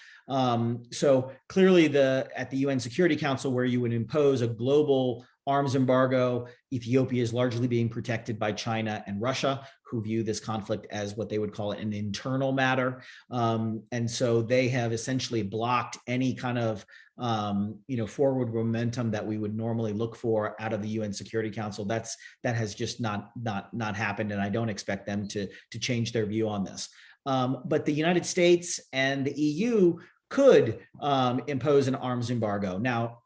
So clearly at the UN Security Council, where you would impose a global arms embargo, Ethiopia is largely being protected by China and Russia, who view this conflict as what they would call an internal matter. And so they have essentially blocked any kind of forward momentum that we would normally look for out of the UN Security Council. That has just not happened, and I don't expect them to change their view on this. But the United States and the EU could impose an arms embargo. Now,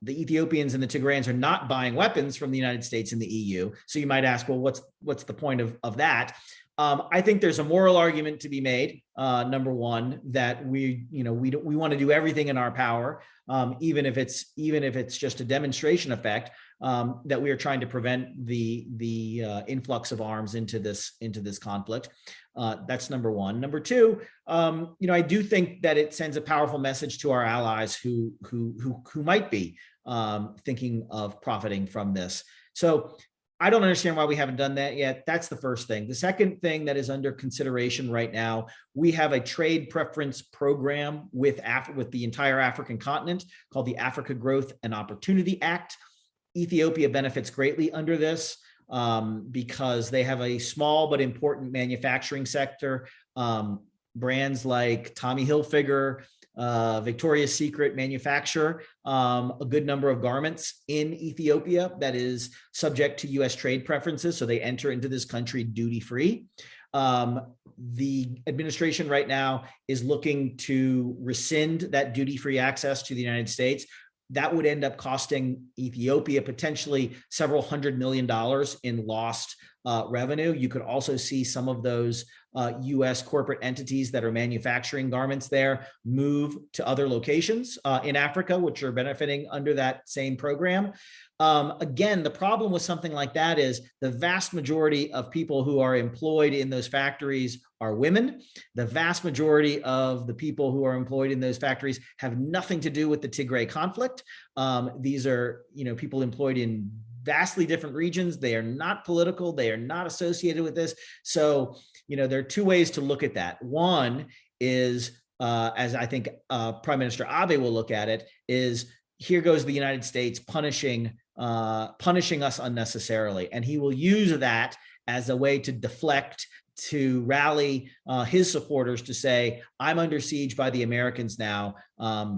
the Ethiopians and the Tigrayans are not buying weapons from the United States and the EU. So you might ask, well, what's the point of that? I think there's a moral argument to be made. Number one, that we want to do everything in our power, even if it's just a demonstration effect, that we are trying to prevent the influx of arms into this conflict. That's number one. Number two, I do think that it sends a powerful message to our allies who might be thinking of profiting from this. So I don't understand why we haven't done that yet. That's the first thing. The second thing that is under consideration right now, we have a trade preference program with the entire African continent called the Africa Growth and Opportunity Act. Ethiopia benefits greatly under this because they have a small but important manufacturing sector. Brands like Tommy Hilfiger, Victoria's Secret manufacture a good number of garments in Ethiopia that is subject to US trade preferences. So they enter into this country duty-free. The administration right now is looking to rescind that duty-free access to the United States. That would end up costing Ethiopia potentially several $100 million in lost revenue. You could also see some of those US corporate entities that are manufacturing garments there move to other locations in Africa, which are benefiting under that same program. Again, the problem with something like that is the vast majority of people who are employed in those factories are women. The vast majority of the people who are employed in those factories have nothing to do with the Tigray conflict. These are, people employed in vastly different regions. They are not political. They are not associated with this. So, there are two ways to look at that. One is, as I think Prime Minister Abe will look at it, is here goes the United States punishing us unnecessarily. And he will use that as a way to deflect, to rally his supporters to say, I'm under siege by the Americans now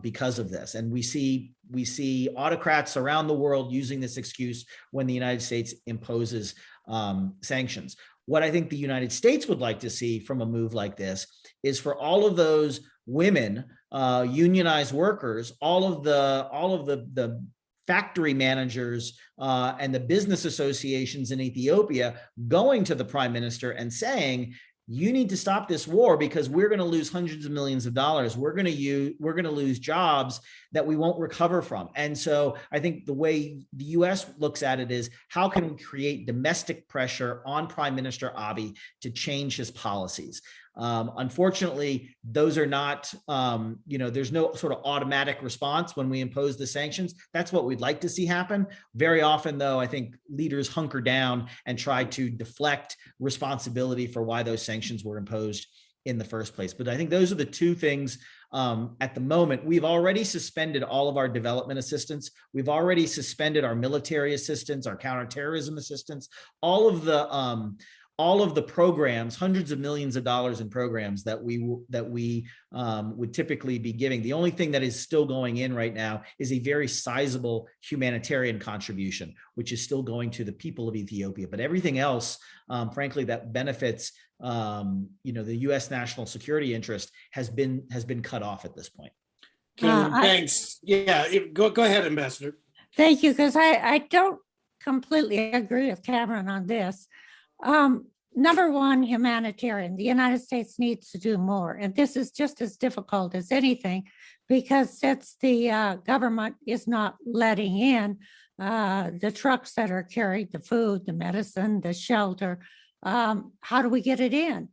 because of this. And we see autocrats around the world using this excuse when the United States imposes sanctions. What I think the United States would like to see from a move like this is for all of those women, unionized workers, all of the factory managers and the business associations in Ethiopia going to the prime minister and saying, you need to stop this war because we're going to lose hundreds of millions of dollars. We're going to lose jobs that we won't recover from. And so I think the way the US looks at it is, how can we create domestic pressure on Prime Minister Abiy to change his policies? Unfortunately, those are not, there's no sort of automatic response when we impose the sanctions. That's what we'd like to see happen. Very often, though, I think leaders hunker down and try to deflect responsibility for why those sanctions were imposed in the first place. But I think those are the two things at the moment. We've already suspended all of our development assistance. We've already suspended our military assistance, our counterterrorism assistance, all of the programs, hundreds of millions of dollars in programs that we would typically be giving. The only thing that is still going in right now is a very sizable humanitarian contribution, which is still going to the people of Ethiopia. But everything else, frankly, that benefits the U.S. national security interest has been cut off at this point. Thanks. Yeah, go ahead, Ambassador. Thank you, because I don't completely agree with Cameron on this. Number one, humanitarian. The United States needs to do more. And this is just as difficult as anything, because since the government is not letting in the trucks that are carrying the food, the medicine, the shelter, how do we get it in?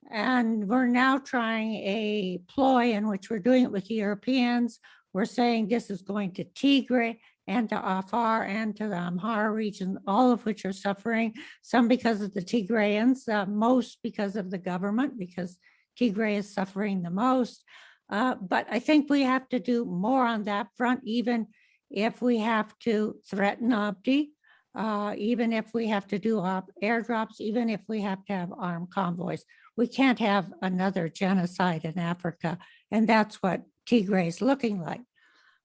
And we're now trying a ploy in which we're doing it with the Europeans. We're saying this is going to Tigray. and to Afar and to the Amhara region, all of which are suffering, some because of the Tigrayans, most because of the government, because Tigray is suffering the most. But I think we have to do more on that front, even if we have to threaten Abdi, even if we have to do airdrops, even if we have to have armed convoys. We can't have another genocide in Africa, and that's what Tigray is looking like.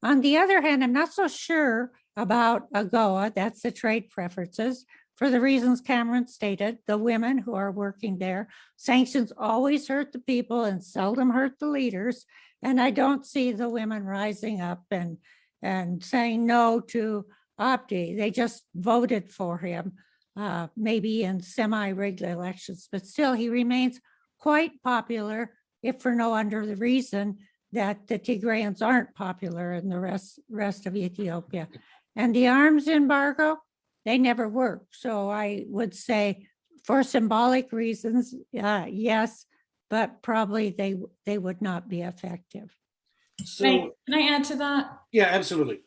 On the other hand, I'm not so sure about AGOA, that's the trade preferences, for the reasons Cameron stated, the women who are working there. Sanctions always hurt the people and seldom hurt the leaders, and I don't see the women rising up and saying no to Abdi. They just voted for him, maybe in semi-rigged elections, but still he remains quite popular, if for no other reason that the Tigrayans aren't popular in the rest of Ethiopia. And the arms embargo, they never work. So I would say for symbolic reasons, yes, but probably they would not be effective. So, can I add to that? Yeah, absolutely.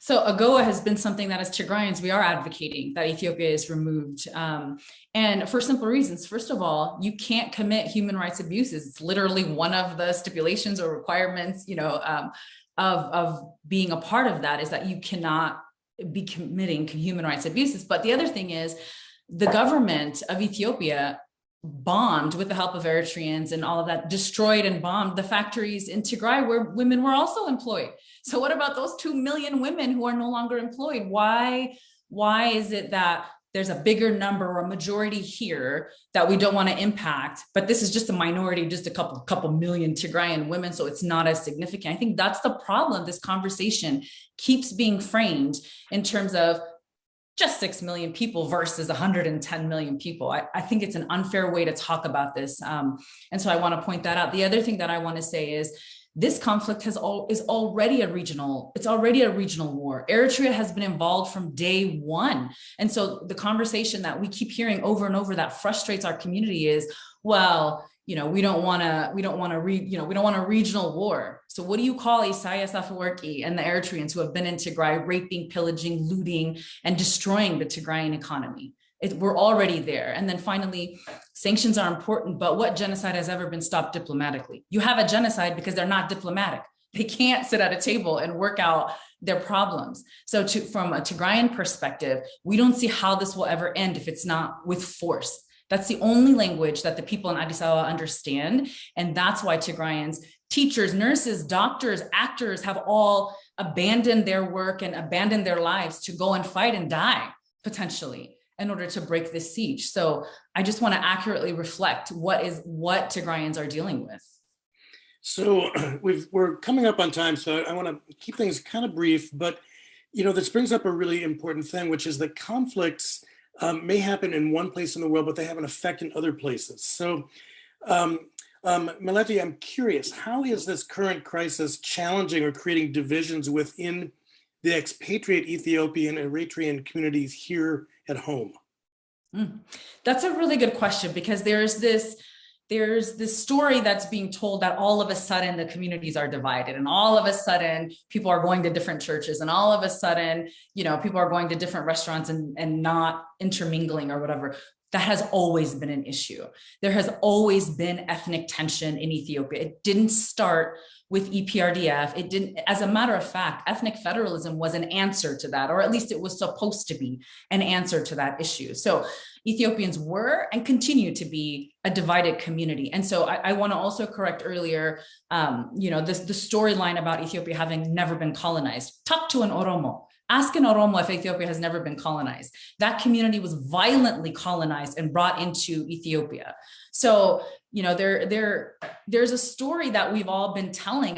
So AGOA has been something that as Tigrayans, we are advocating that Ethiopia is removed. And for simple reasons. First of all, you can't commit human rights abuses. It's literally one of the stipulations or requirements, of being a part of that is that you cannot be committing human rights abuses. But the other thing is the government of Ethiopia bombed, with the help of Eritreans and all of that, destroyed and bombed the factories in Tigray where women were also employed. So what about those 2 million women who are no longer employed? Why is it that there's a bigger number or a majority here that we don't want to impact, but this is just a minority, just a couple million Tigrayan women, so it's not as significant? I think that's the problem. This conversation keeps being framed in terms of just 6 million people versus 110 million people. I think it's an unfair way to talk about this. And so I want to point that out. The other thing that I want to say is this conflict is already a regional war. Eritrea has been involved from day one. And so the conversation that we keep hearing over and over that frustrates our community is, well, we don't want a regional war. So what do you call Isaias Afwerki and the Eritreans who have been in Tigray, raping, pillaging, looting, and destroying the Tigrayan economy? We're already there. And then finally, sanctions are important, but what genocide has ever been stopped diplomatically? You have a genocide because they're not diplomatic. They can't sit at a table and work out their problems. So from a Tigrayan perspective, we don't see how this will ever end if it's not with force. That's the only language that the people in Addis Ababa understand. And that's why Tigrayans, teachers, nurses, doctors, actors have all abandoned their work and abandoned their lives to go and fight and die, potentially, in order to break this siege. So I just want to accurately reflect what Tigrayans are dealing with. So we're coming up on time, so I want to keep things kind of brief, but this brings up a really important thing, which is that conflicts may happen in one place in the world, but they have an effect in other places. So Meleti, I'm curious, how is this current crisis challenging or creating divisions within the expatriate Ethiopian Eritrean communities here at home? That's a really good question, because there's this story that's being told that all of a sudden the communities are divided, and all of a sudden people are going to different churches, and all of a sudden, people are going to different restaurants and not intermingling or whatever. That has always been an issue. There has always been ethnic tension in Ethiopia. It didn't start with EPRDF. It didn't, as a matter of fact, ethnic federalism was an answer to that, or at least it was supposed to be an answer to that issue. So Ethiopians were and continue to be a divided community. And so I want to also correct earlier, the storyline about Ethiopia having never been colonized. Talk to an Oromo. Ask an Oromo if Ethiopia has never been colonized. That community was violently colonized and brought into Ethiopia. So, there's a story that we've all been telling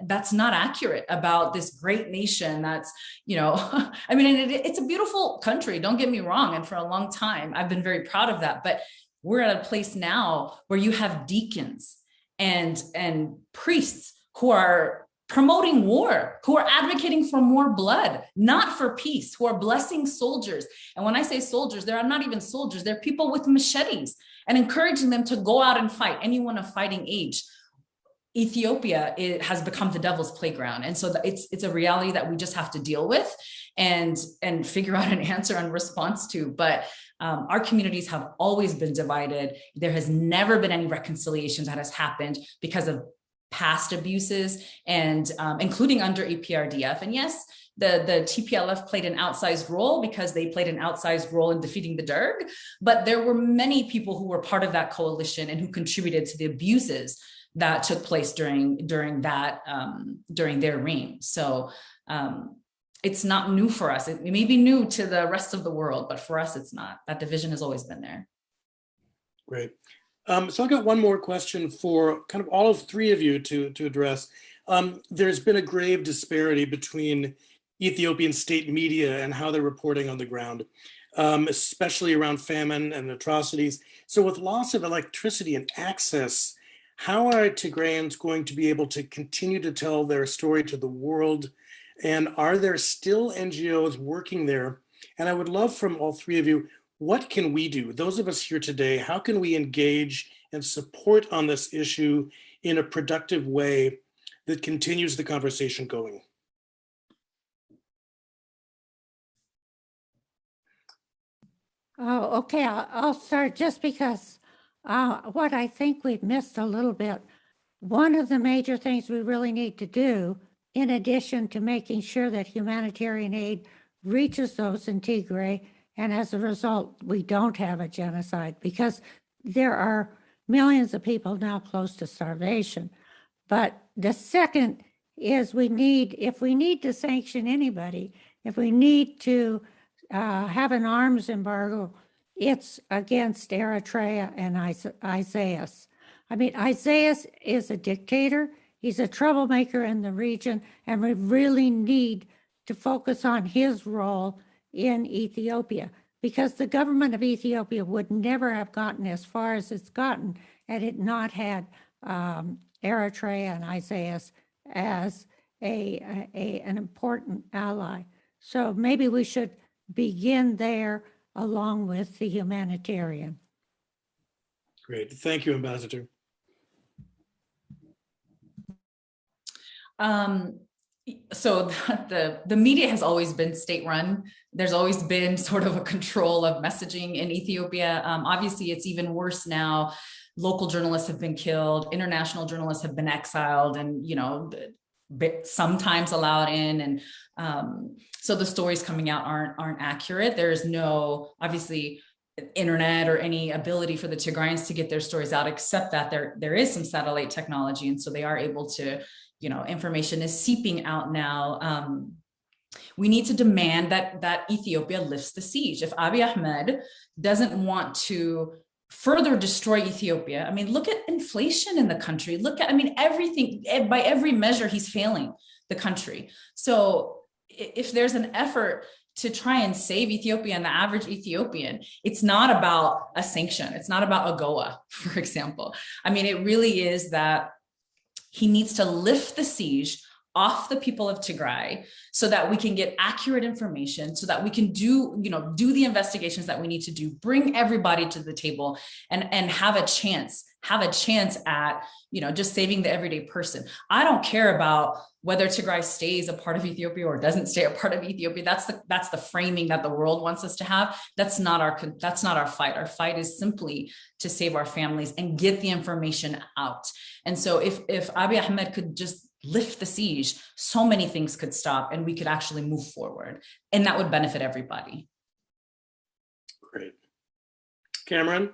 that's not accurate about this great nation that's, it's a beautiful country, don't get me wrong. And for a long time, I've been very proud of that. But we're at a place now where you have deacons and priests who are promoting war, who are advocating for more blood, not for peace, who are blessing soldiers. And when I say soldiers, they're not even soldiers, they're people with machetes, and encouraging them to go out and fight, anyone of fighting age. Ethiopia, it has become the devil's playground. And so it's a reality that we just have to deal with and figure out an answer and response to. But our communities have always been divided. There has never been any reconciliation that has happened because of past abuses, and including under APRDF. And yes, the TPLF played an outsized role because they played an outsized role in defeating the Derg, but there were many people who were part of that coalition and who contributed to the abuses that took place during their reign. So it's not new for us. It may be new to the rest of the world, but for us, it's not. That division has always been there. Great. So I've got one more question for kind of all of three of you to address. There's been a grave disparity between Ethiopian state media and how they're reporting on the ground, especially around famine and atrocities. So with loss of electricity and access, how are Tigrayans going to be able to continue to tell their story to the world? And are there still NGOs working there? And I would love from all three of you, what can we do? Those of us here today, how can we engage and support on this issue in a productive way that continues the conversation going? Oh, okay. I'll start just because what I think we've missed a little bit. One of the major things we really need to do, in addition to making sure that humanitarian aid reaches those in Tigray, and as a result, we don't have a genocide, because there are millions of people now close to starvation. But the second is if we need to sanction anybody, if we need to have an arms embargo, it's against Eritrea and Isaias. I mean, Isaias is a dictator. He's a troublemaker in the region, and we really need to focus on his role in Ethiopia, because the government of Ethiopia would never have gotten as far as it's gotten had it not had Eritrea and Isaias as an important ally. So maybe we should begin there along with the humanitarian. Great. Thank you, Ambassador. So the media has always been state-run. There's always been sort of a control of messaging in Ethiopia. Obviously, it's even worse now. Local journalists have been killed. International journalists have been exiled, and sometimes allowed in. And so the stories coming out aren't accurate. There's no, obviously, internet or any ability for the Tigrayans to get their stories out, except that there is some satellite technology, and so they are able to. Information is seeping out now. We need to demand that Ethiopia lifts the siege. If Abiy Ahmed doesn't want to further destroy Ethiopia, I mean, look at inflation in the country. Look at, everything, by every measure, he's failing the country. So if there's an effort to try and save Ethiopia and the average Ethiopian, it's not about a sanction. It's not about AGOA, for example. It really is that he needs to lift the siege off the people of Tigray so that we can get accurate information, so that we can do the investigations that we need to do, bring everybody to the table and have a chance at, just saving the everyday person. I don't care about whether Tigray stays a part of Ethiopia or doesn't stay a part of Ethiopia. That's the framing that the world wants us to have. That's not our fight. Our fight is simply to save our families and get the information out. And so if Abiy Ahmed could just lift the siege, so many things could stop and we could actually move forward, and that would benefit everybody. Great. Cameron?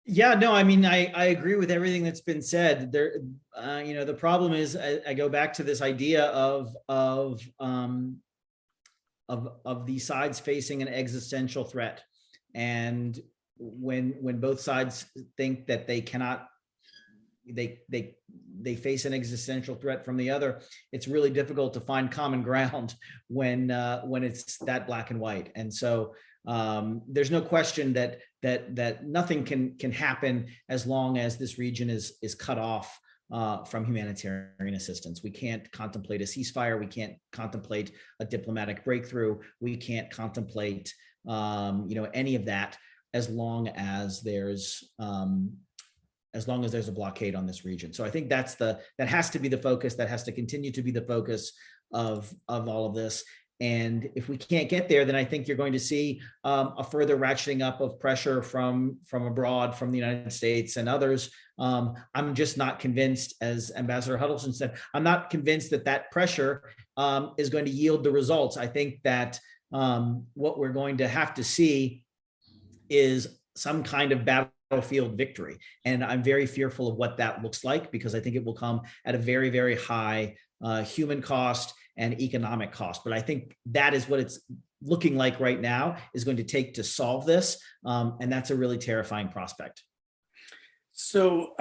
Yeah, no, I agree with everything that's been said. There, the problem is I go back to this idea of these sides facing an existential threat, and when both sides think that they cannot, they face an existential threat from the other, it's really difficult to find common ground when it's that black and white. And so there's no question that nothing can happen as long as this region is cut off from humanitarian assistance. We can't contemplate a ceasefire. We can't contemplate a diplomatic breakthrough. We can't contemplate any of that as long as there's as long as there's a blockade on this region. So I think that has to be the focus. That has to continue to be the focus of all of this. And if we can't get there, then I think you're going to see a further ratcheting up of pressure from abroad, from the United States and others. I'm just not convinced, as Ambassador Huddleston said, I'm not convinced that pressure is going to yield the results. I think that what we're going to have to see is some kind of battlefield victory. And I'm very fearful of what that looks like, because I think it will come at a very, very high human cost and economic cost. But I think that is what it's looking like right now is going to take to solve this. And that's a really terrifying prospect. So,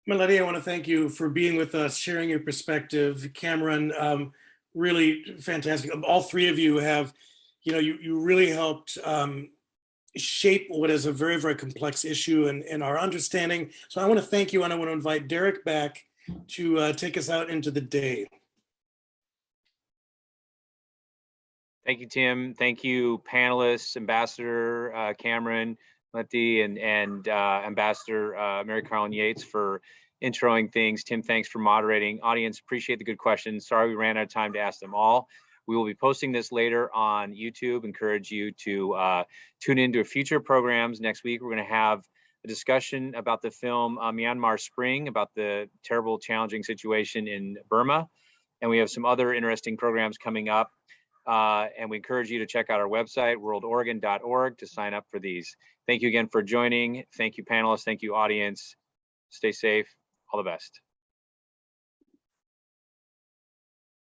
Melody, I want to thank you for being with us, sharing your perspective. Cameron, really fantastic. All three of you have, you really helped shape what is a very, very complex issue and our understanding. So I want to thank you, and I want to invite Derek back to take us out into the day. Thank you, Tim. Thank you, panelists, Ambassador Cameron, Letty, and Ambassador Mary Carolyn Yates for introing things. Tim, thanks for moderating. Audience, appreciate the good questions. Sorry we ran out of time to ask them all. We will be posting this later on YouTube. Encourage you to tune into future programs. Next week, we're going to have a discussion about the film Myanmar Spring, about the terrible, challenging situation in Burma. And we have some other interesting programs coming up. And we encourage you to check out our website, worldoregon.org, to sign up for these. Thank you again for joining. Thank you, panelists. Thank you, audience. Stay safe. All the best.